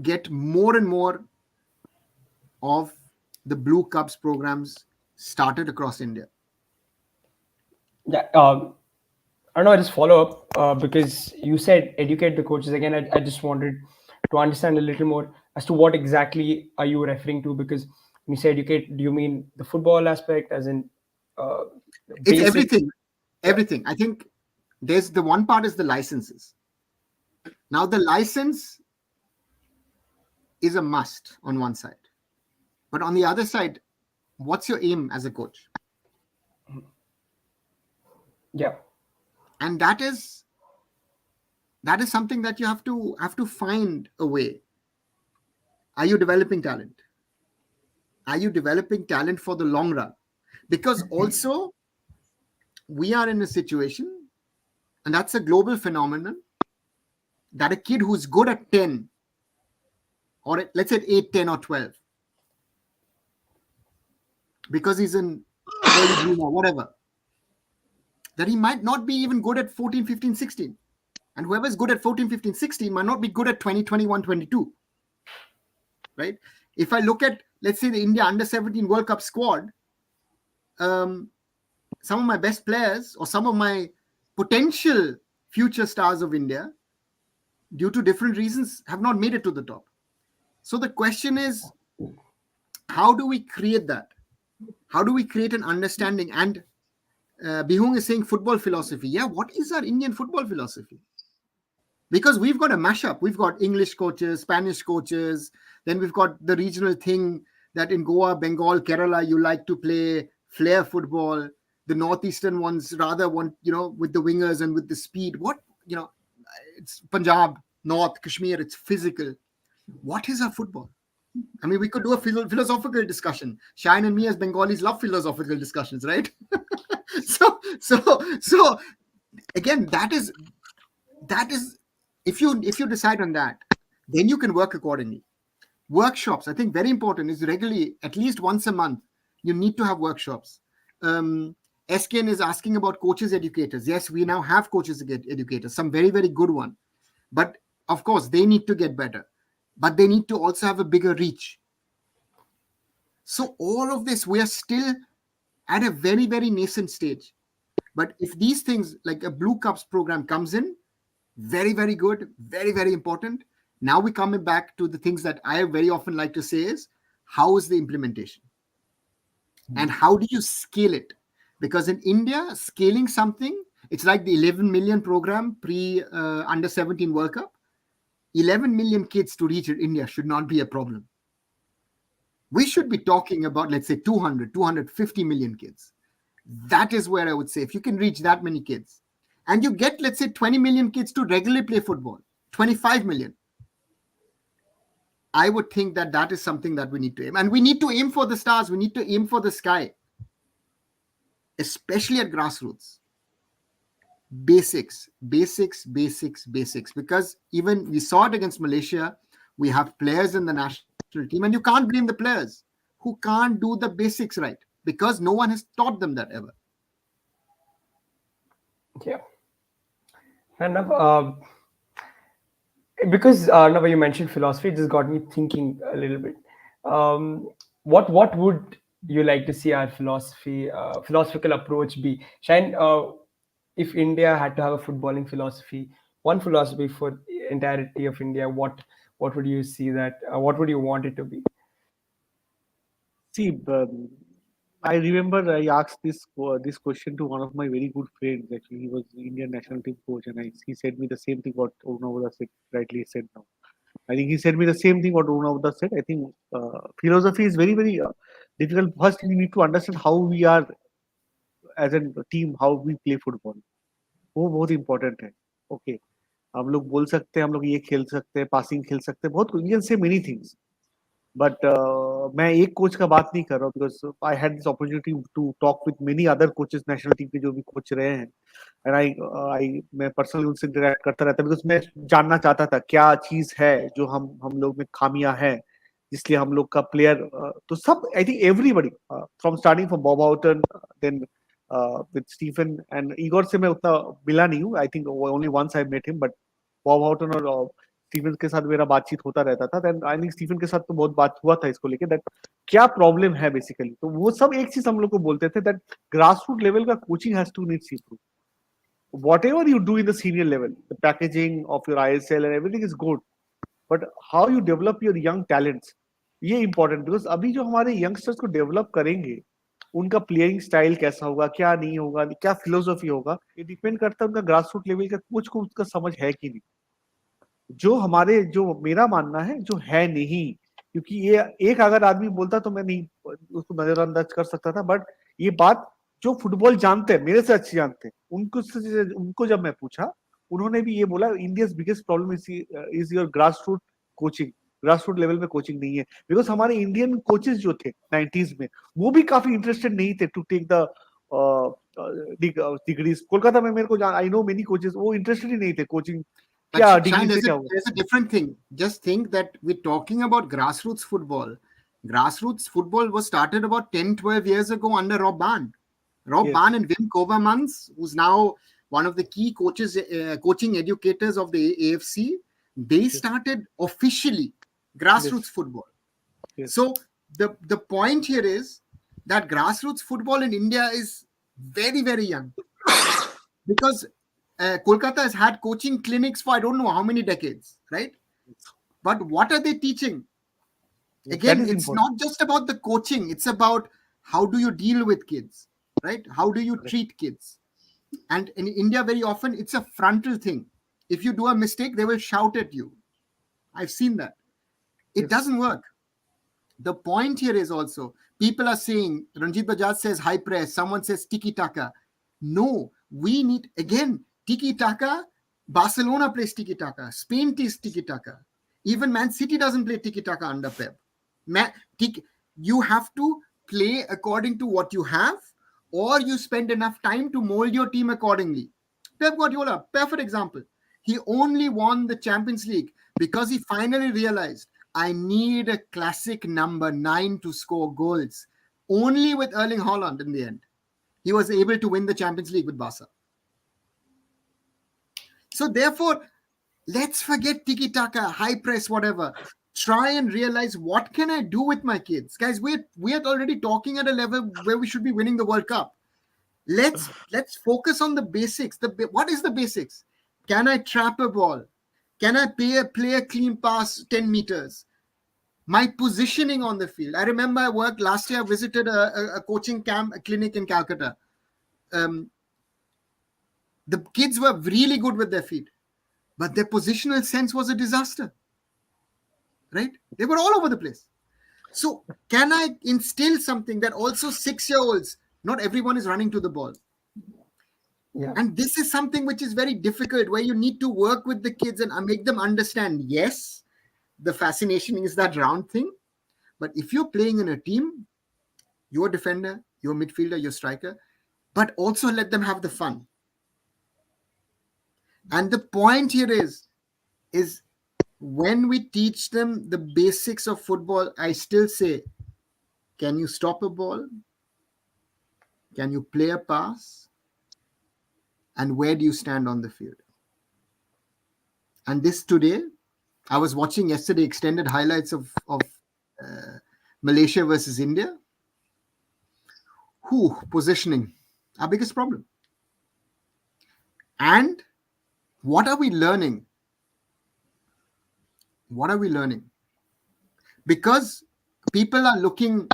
get more and more of the Blue Cups programs started across India. Yeah, I don't know, just follow up because you said educate the coaches. Again, I just wanted to understand a little more as to what exactly are you referring to, because when you say educate, do you mean the football aspect as in it's everything. I think there's the one part is the licenses. Now the license is a must on one side, but on the other side, what's your aim as a coach? Yeah. And that is something that you have to find a way. Are you developing talent? Are you developing talent for the long run? Because also we are in a situation, and that's a global phenomenon, that a kid who's good at 10 or let's say 8, 10 or 12, because he's in early bloomer, whatever, that he might not be even good at 14, 15, 16. And whoever's good at 14, 15, 16 might not be good at 20, 21, 22. Right? If I look at, let's say, the India under-17 World Cup squad, some of my best players or some of my potential future stars of India, due to different reasons, have not made it to the top. So the question is, how do we create that? How do we create an understanding? And Bihung is saying football philosophy. Yeah, what is our Indian football philosophy? Because we've got a mashup. We've got English coaches, Spanish coaches. Then we've got the regional thing that in Goa, Bengal, Kerala, you like to play flair football. The northeastern ones rather want, with the wingers and with the speed. It's Punjab, North, Kashmir, it's physical. What is our football? I mean, we could do a philosophical discussion. Shine and me as Bengalis love philosophical discussions, right? So again, that is if you decide on that, then you can work accordingly. Workshops, I think very important, is regularly, at least once a month, you need to have workshops. SKN is asking about coaches educators. Yes, we now have coaches educators, some very, very good one. But Of course, they need to get better, but they need to also have a bigger reach. So all of this, we are still at a very, very nascent stage. But if these things like a Blue Cups program comes in, very, very good, very, very important. Now we're coming back to the things that I very often like to say is, how is the implementation? And how do you scale it? Because in India, scaling something, it's like the 11 million program pre under 17 World Cup. 11 million kids to reach in India should not be a problem. We should be talking about, let's say, 200, 250 million kids. That is where I would say, if you can reach that many kids, and you get, let's say, 20 million kids to regularly play football, 25 million, I would think that that is something that we need to aim. And we need to aim for the stars. We need to aim for the sky, especially at grassroots. Basics. Because even we saw it against Malaysia. We have players in the national team, and you can't blame the players who can't do the basics right, because no one has taught them that ever. Yeah. And because now you mentioned philosophy, it just got me thinking a little bit. What would you like to see our philosophical approach be? Shine, if India had to have a footballing philosophy, one philosophy for the entirety of India, what would you see that? What would you want it to be? See, I remember I asked this question to one of my very good friends. Actually, he was the Indian national team coach, and he said me the same thing what Urnavuda said rightly said now. I think he said me the same thing what Urnavuda said. I think philosophy is very very difficult. First, we need to understand how we are as a team, how we play football. वो बहुत important है. Okay, हम लोग बोल सकते हैं, हम लोग ये खेल सकते हैं, पासिंग खेल सकते हैं, बहुत you can say many things. But मैं एक कोच का बात नहीं कर रहा हूँ, because I had this opportunity to talk with many other coaches national team के जो भी कोच रहे हैं, and मैं पर्सनली उनसे इंटरेक्ट करता रहता, because मैं जानना चाहता था क्या चीज है जो हम लोग में खामियां हैं, इसलिए हम लोग का प्लेयर तो सब I think everybody from starting from Bob Houghton, then with Stephen and Igor से मैं उतना मिला नहीं हूँ. I think only once I met him, but Bob Houghton और स्टीफन के साथ मेरा बातचीत होता रहता था. देन आई थिंक स्टीफन के साथ तो बहुत बात हुआ था इसको लेके, दैट क्या प्रॉब्लम है बेसिकली. तो वो सब एक चीज हम लोग को बोलते थे, दैट ग्रासरूट लेवल का coaching has to needs improve. Whatever you do in the senior level, the packaging of your ISL and everything is good, but how you develop your young talents, ये important. Because अभी जो हमारे youngsters को develop करेंगे, उनका playing style कैसा होगा, क्या नहीं होगा, क्या फिलोसफी होगा, ये डिपेंड करता है उनका ग्रासरूट लेवल का कोच को उसका समझ है कि नहीं. जो मेरा मानना है जो है नहीं, क्योंकि ये एक अगर आदमी बोलता तो मैं नहीं उसको नजरअंदाज कर सकता था, बट ये बात जो फुटबॉल जानते हैं, मेरे से अच्छी जानते हैं, उनको जब मैं पूछा, उन्होंने भी ये बोला, India's biggest problem is your grassroot coaching. Grassroot level में कोचिंग नहीं है, बिकॉज हमारे इंडियन कोचेस जो थे 90s में, वो भी काफी इंटरेस्टेड नहीं थे to take the degrees. Kolkata में मेरे को आई नो मेनी कोचेस, वो इंटरेस्टेड ही नहीं थे coaching. But Shine, there's a different thing. Just think that we're talking about grassroots football. Grassroots football was started about 10, 12 years ago under Rob Bahn. Rob Bahn and Wim Kovermans, who's now one of the key coaches, coaching educators of the AFC, they started officially grassroots football. So the point here is that grassroots football in India is very, very young. Because Kolkata has had coaching clinics for I don't know how many decades, right? But what are they teaching? Again, it's not just about the coaching. It's about how do you deal with kids, right? How do you treat kids? And in India, very often, it's a frontal thing. If you do a mistake, they will shout at you. I've seen that. It doesn't work. The point here is also, people are saying, Ranjit Bajaj says high press, someone says tiki-taka. No, we need, again, tiki-taka, Barcelona plays tiki-taka, Spain plays tiki-taka. Even Man City doesn't play tiki-taka under Pep. You have to play according to what you have, or you spend enough time to mold your team accordingly. Pep Guardiola, perfect example. He only won the Champions League because he finally realized, I need a classic number 9 to score goals. Only with Erling Haaland in the end, he was able to win the Champions League with Barca. So therefore, Let's forget tiki-taka, high press, whatever. Try and realize, what can I do with my kids? Guys, we're already talking at a level where we should be winning the World Cup. Let's focus on the basics. What is the basics? Can I trap a ball? Can I play a clean pass 10 meters? My positioning on the field. I remember I worked last year, I visited a coaching camp, a clinic in Calcutta. The kids were really good with their feet, but their positional sense was a disaster, right? They were all over the place. So can I instill something that also 6-year-olds, not everyone is running to the ball. Yeah. And this is something which is very difficult, where you need to work with the kids and make them understand, yes, the fascination is that round thing. But if you're playing in a team, you're a defender, you're a midfielder, you're a striker, but also let them have the fun. And the point here is when we teach them the basics of football, I still say, can you stop a ball? Can you play a pass? And where do you stand on the field? And this today, I was watching yesterday extended highlights of Malaysia versus India. Positioning, our biggest problem. And what are we learning? What are we learning? Because people are looking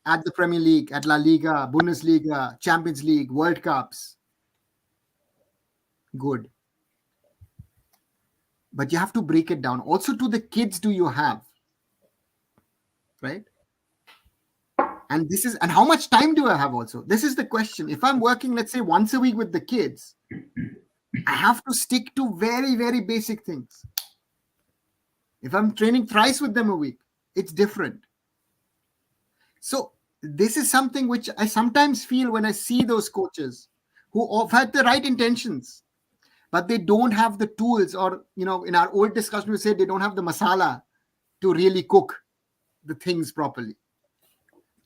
at the Premier League, at La Liga, Bundesliga, Champions League, World Cups. Good. But you have to break it down. Also, to the kids do you have? Right? And how much time do I have also? This is the question. If I'm working, let's say, once a week with the kids, I have to stick to very, very basic things. If I'm training thrice with them a week, it's different. So this is something which I sometimes feel when I see those coaches who have had the right intentions, but they don't have the tools, or, in our old discussion, we said they don't have the masala to really cook the things properly.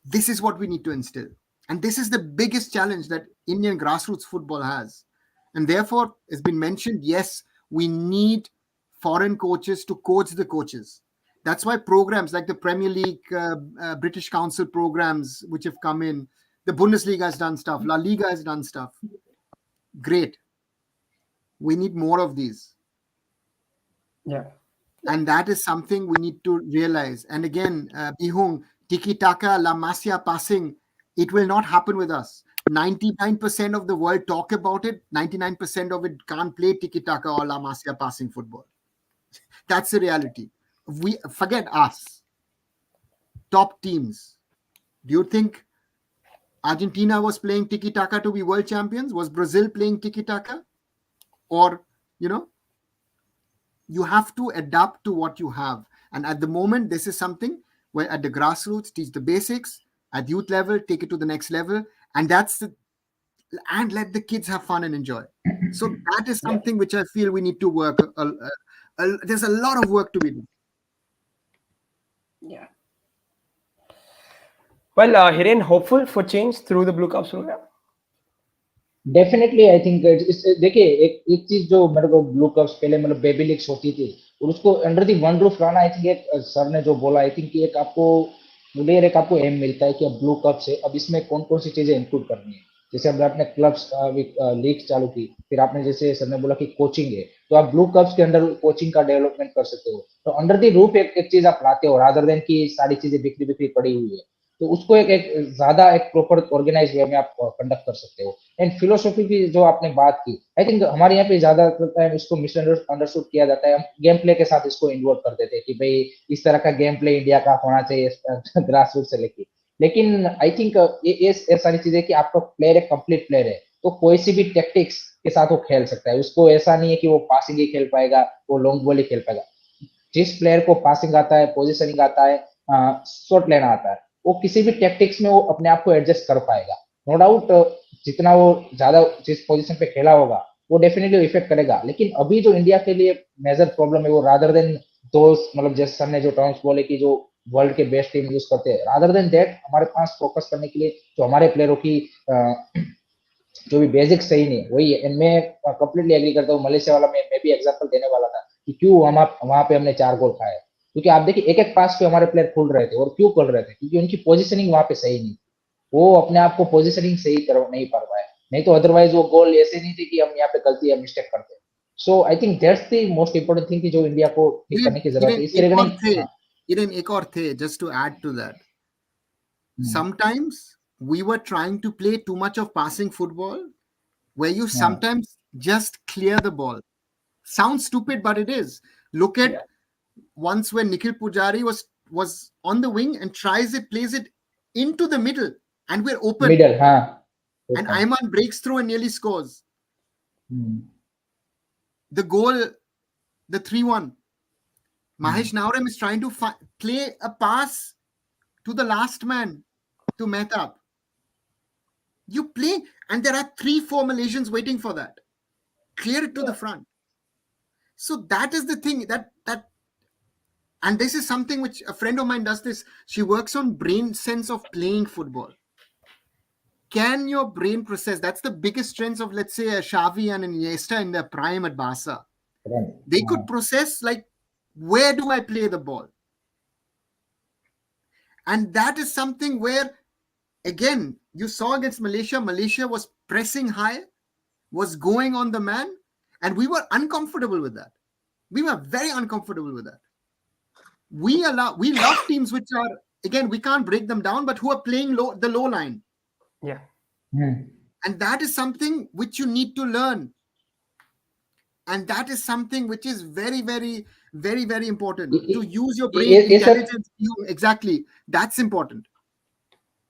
This is what we need to instill. And this is the biggest challenge that Indian grassroots football has. And therefore, it's been mentioned, yes, we need foreign coaches to coach the coaches. That's why programs like the Premier League, British Council programs, which have come in, the Bundesliga has done stuff, La Liga has done stuff. Great. We need more of these. Yeah. And that is something we need to realize. And again, Bihung, tiki-taka, La Masia passing, it will not happen with us. 99% of the world talk about it. 99% of it can't play tiki-taka or La Masia passing football. That's the reality. We forget us. Top teams. Do you think Argentina was playing tiki-taka to be world champions? Was Brazil playing tiki-taka? Or, you have to adapt to what you have. And at the moment, this is something where at the grassroots, teach the basics. At youth level, take it to the next level. And and let the kids have fun and enjoy. So that is something which I feel we need to work. There's a lot of work to be done. Yeah. Well, Hiren, hopeful for change through the Blue Cups program? Definitely I think देखिए एक चीज जो मेरे को blue cups पहले मतलब baby leagues होती थी और उसको अंडर दी वन रूफ लाना, आई थिंक एक सर ने जो बोला, आई थिंक कि एक आपको एम मिलता है कि अब ब्लू कप से अब इसमें कौन कौन सी चीजें इंक्लूड करनी है। जैसे अब आपने क्लब्स लीग चालू की, फिर आपने जैसे सर ने बोला कि कोचिंग है, तो आप ब्लू कप्स के अंदर कोचिंग का डेवलपमेंट कर सकते हो। तो अंडर दी रूफ एक चीज आप लाते हो रादर देन की सारी चीजें बिखरी बिखरी पड़ी हुई है, तो उसको एक ज्यादा एक प्रॉपर ऑर्गेनाइज वे में आप कंडक्ट कर सकते हो। एंड फिलोसॉफी की जो आपने बात की, आई थिंक हमारे यहाँ पे ज्यादा टाइम इसको मिसअंडरस्टूड किया जाता है। हम गेम प्ले के साथ इसको इन्वॉल्व कर देते हैं कि भाई इस तरह का गेम प्ले इंडिया का होना चाहिए ग्रास रूट से लेके। लेकिन आई थिंक ये सारी चीजें कि आपका प्लेयर एक कंप्लीट प्लेयर है, तो कोई सी भी टेक्टिक्स के साथ वो खेल सकता है। उसको ऐसा नहीं है कि वो पासिंग ही खेल पाएगा, वो लॉन्ग बॉल ही खेल पाएगा। जिस प्लेयर को पासिंग आता है, पोजिशनिंग आता है, शॉट लेना आता है, वो किसी भी टेक्टिक्स में वो अपने आप को एडजस्ट कर पाएगा। नो डाउट जितना वो ज्यादा जिस पोजीशन पे खेला होगा वो डेफिनेटली इफेक्ट करेगा। लेकिन अभी जो इंडिया के लिए मेजर प्रॉब्लम है वो रादर देन दोस्त, मतलब जैसे सर ने जो टर्म्स बोले कि जो वर्ल्ड के बेस्ट टीम यूज करते हैं, रादर देन दैट हमारे पास फोकस करने के लिए जो हमारे प्लेयरों की जो भी बेसिक्स सही नहीं वही है। मैं कंप्लीटली एग्री करता हूँ। मलेशिया वाला मैं भी एग्जांपल देने वाला था कि क्यों हम वहां पे हमने 4 गोल खाए, क्योंकि आप देखिए एक एक पास पे हमारे प्लेयर खुल रहे थे, और क्यों खुल रहे थे, क्योंकि उनकी पोजीशनिंग वहां पे सही नहीं, वो अपने आप को पोजीशनिंग सही कर नहीं पा पाए, नहीं तो अदरवाइज वो गोल ऐसे नहीं थे कि हम यहाँ पे गलती या मिस्टेक करते। So I think that's the most important thing कि जो इंडिया को ठीक करने की जरूरत है इससे रिगार्डिंग। एक और थे, just to add to that, sometimes we were trying to play too much of passing football, where you sometimes just clear the ball. Sounds stupid, but it is. Look at once when Nikhil Pujari was on the wing and tries it, plays it into the middle, and we're open. Middle, and Ayman breaks through and nearly scores. The goal, the 3-1. Mahesh Naurem is trying to play a pass to the last man, to Mehtab. You play, and there are 3-4 Malaysians waiting for that. Clear it to the front. So that is the thing that, and this is something which a friend of mine does this. She works on brain sense of playing football. Can your brain process? That's the biggest strength of, let's say, a Xavi and an Iniesta in their prime at Barca. They could process, like, where do I play the ball? And that is something where, again, you saw against Malaysia was pressing high, was going on the man, and we were uncomfortable with that. We were very uncomfortable with that. We love teams which are, again, we can't break them down, but who are playing the low line. And that is something which you need to learn. And that is something which is very, very, very, very important. To use your brain, intelligence. Exactly. That's important.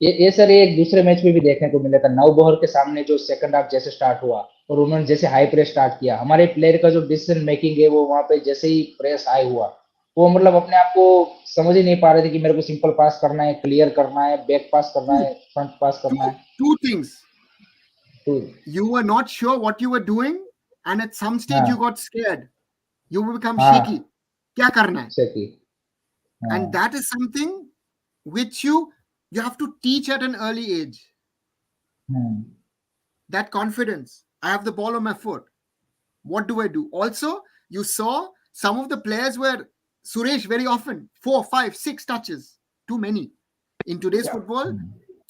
ये sir एक दूसरे match में भी देखने को मिला था, नवबहर के सामने जो सेकंड हाफ जैसे स्टार्ट हुआ और उन्होंने जैसे हाई प्रेस स्टार्ट किया, हमारे प्लेयर का जो डिसीजन मेकिंग है वो वहां पे जैसे ही प्रेस हाई हुआ, वो मतलब अपने आप को समझ ही नहीं पा रहे थे कि मेरे को सिंपल पास करना है, क्लियर करना है, बैक पास करना है, फ्रंट पास करना है. Two things. You were not sure what you were doing, and at some stage you got scared. You will become shaky. Kya karna hai? Shaky. And that is something which you have to teach at an early age. That confidence. I have the ball on my foot. What do I do? Also, you saw some of the players were, Suresh, very often 4, 5, 6 touches. Too many. In today's football,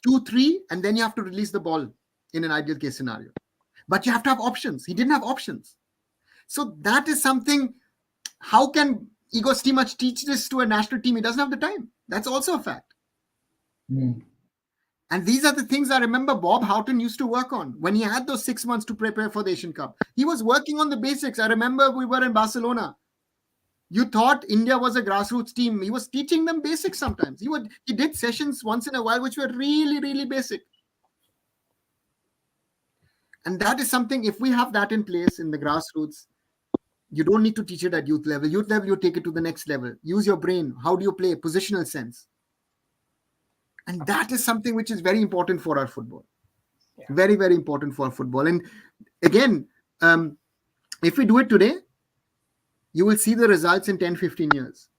2, 3, and then you have to release the ball in an ideal case scenario. But you have to have options. He didn't have options. So that is something. How can Igor Stimac teach this to a national team? He doesn't have the time. That's also a fact. And these are the things I remember Bob Houghton used to work on when he had those 6 months to prepare for the Asian Cup. He was working on the basics. I remember we were in Barcelona. You thought India was a grassroots team. He was teaching them basics sometimes. He did sessions once in a while which were really, really basic. And that is something, if we have that in place in the grassroots, you don't need to teach it at youth level. Youth level, you take it to the next level. Use your brain. How do you play? Positional sense. And that is something which is very important for our football. Very, very important for our football. And again, if we do it today, you will see the results in 10, 15 years.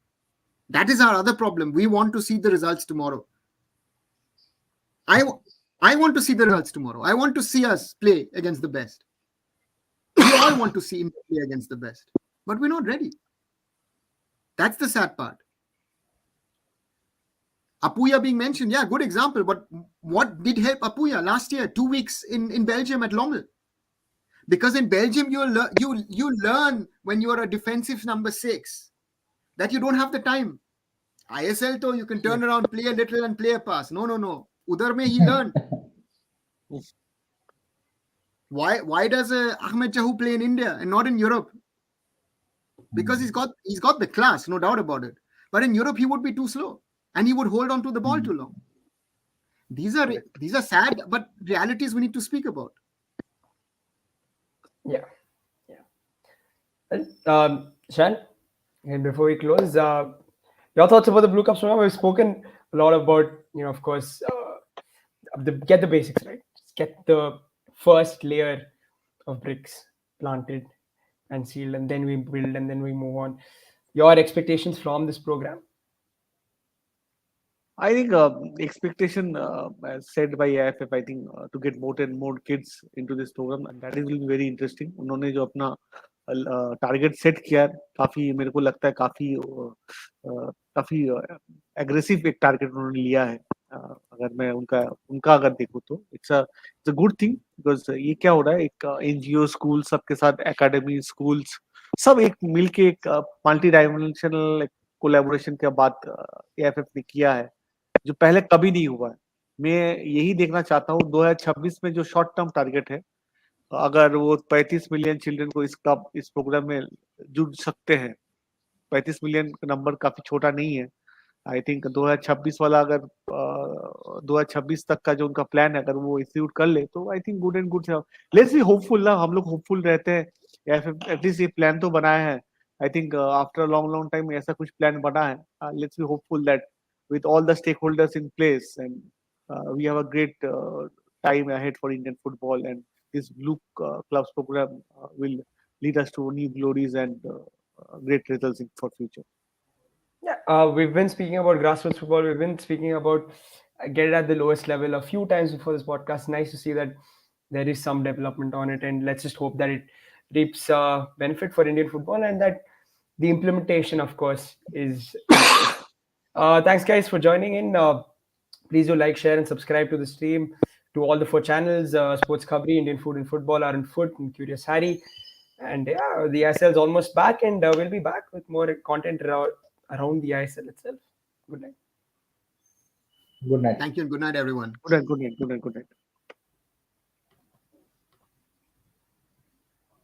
That is our other problem. We want to see the results tomorrow. I want to see the results tomorrow. I want to see us play against the best. We all want to see him play against the best. But we're not ready. That's the sad part. Apuya being mentioned, good example. But what did help Apuya last year? 2 weeks in Belgium at Lommel. Because in Belgium, you learn when you are a defensive number 6 that you don't have the time. ISL though, you can turn around, play a little and play a pass. No. Udar mein he learned. Why does Ahmed Jahu play in India and not in Europe? Because he's got the class, no doubt about it. But in Europe, he would be too slow. And he would hold on to the ball too long. These are sad, but realities we need to speak about. Yeah. Shan, and before we close, your thoughts about the Blue Cups program? We've spoken a lot about, of course, get the basics right. Just get the first layer of bricks planted and sealed, and then we build, and then we move on. Your expectations from this program? I think expectation, as said by aiff, I think to get more and more kids into this program, and that is will be very interesting. उन्होंने जो अपना target set किया है, काफी मेरे को लगता है काफी एग्रेसिव एक टारगेट उन्होंने लिया है। अगर मैं उनका अगर देखूँ तो it's a good thing, because ये क्या हो रहा है, एक एनजीओ स्कूल सबके साथ एकेडमी स्कूल्स सब एक मिलके एक मल्टी डायमेंशनल कोलैबोरेशन के बाद एएफएफ ने किया है, जो पहले कभी नहीं हुआ है। मैं यही देखना चाहता हूँ 2026 में जो शॉर्ट टर्म टारगेट है, अगर वो 35 मिलियन चिल्ड्रन को इस प्रोग्राम में जुड़ सकते हैं, 35 मिलियन का नंबर काफी छोटा नहीं है। आई थिंक 2026 वाला अगर 2026 तक का जो उनका प्लान है अगर वो एग्जीक्यूट कर ले तो I think good and good. Let's be hopeful ना, हम लोग होपफुल रहते हैं, या फिर एटलीस्ट ये प्लान तो बनाया है। I think after long long time ऐसा कुछ प्लान बना है। Let's be hopeful that with all the stakeholders in place, and we have a great time ahead for Indian football, and this blue clubs program will lead us to new glories and great results for future. Yeah, we've been speaking about grassroots football. We've been speaking about get it at the lowest level a few times before this podcast. Nice to see that there is some development on it, and let's just hope that it reaps benefit for Indian football and that the implementation, of course, is. Thanks, guys, for joining in. Please do like, share, and subscribe to the stream, to all the 4 channels: Sports Khabri, Indian Food and Football, Aaron Foot, and Curious Harry. And yeah, the ISL is almost back, and we'll be back with more content around the ISL itself. Good night. Good night. Thank you and good night, everyone. Good night.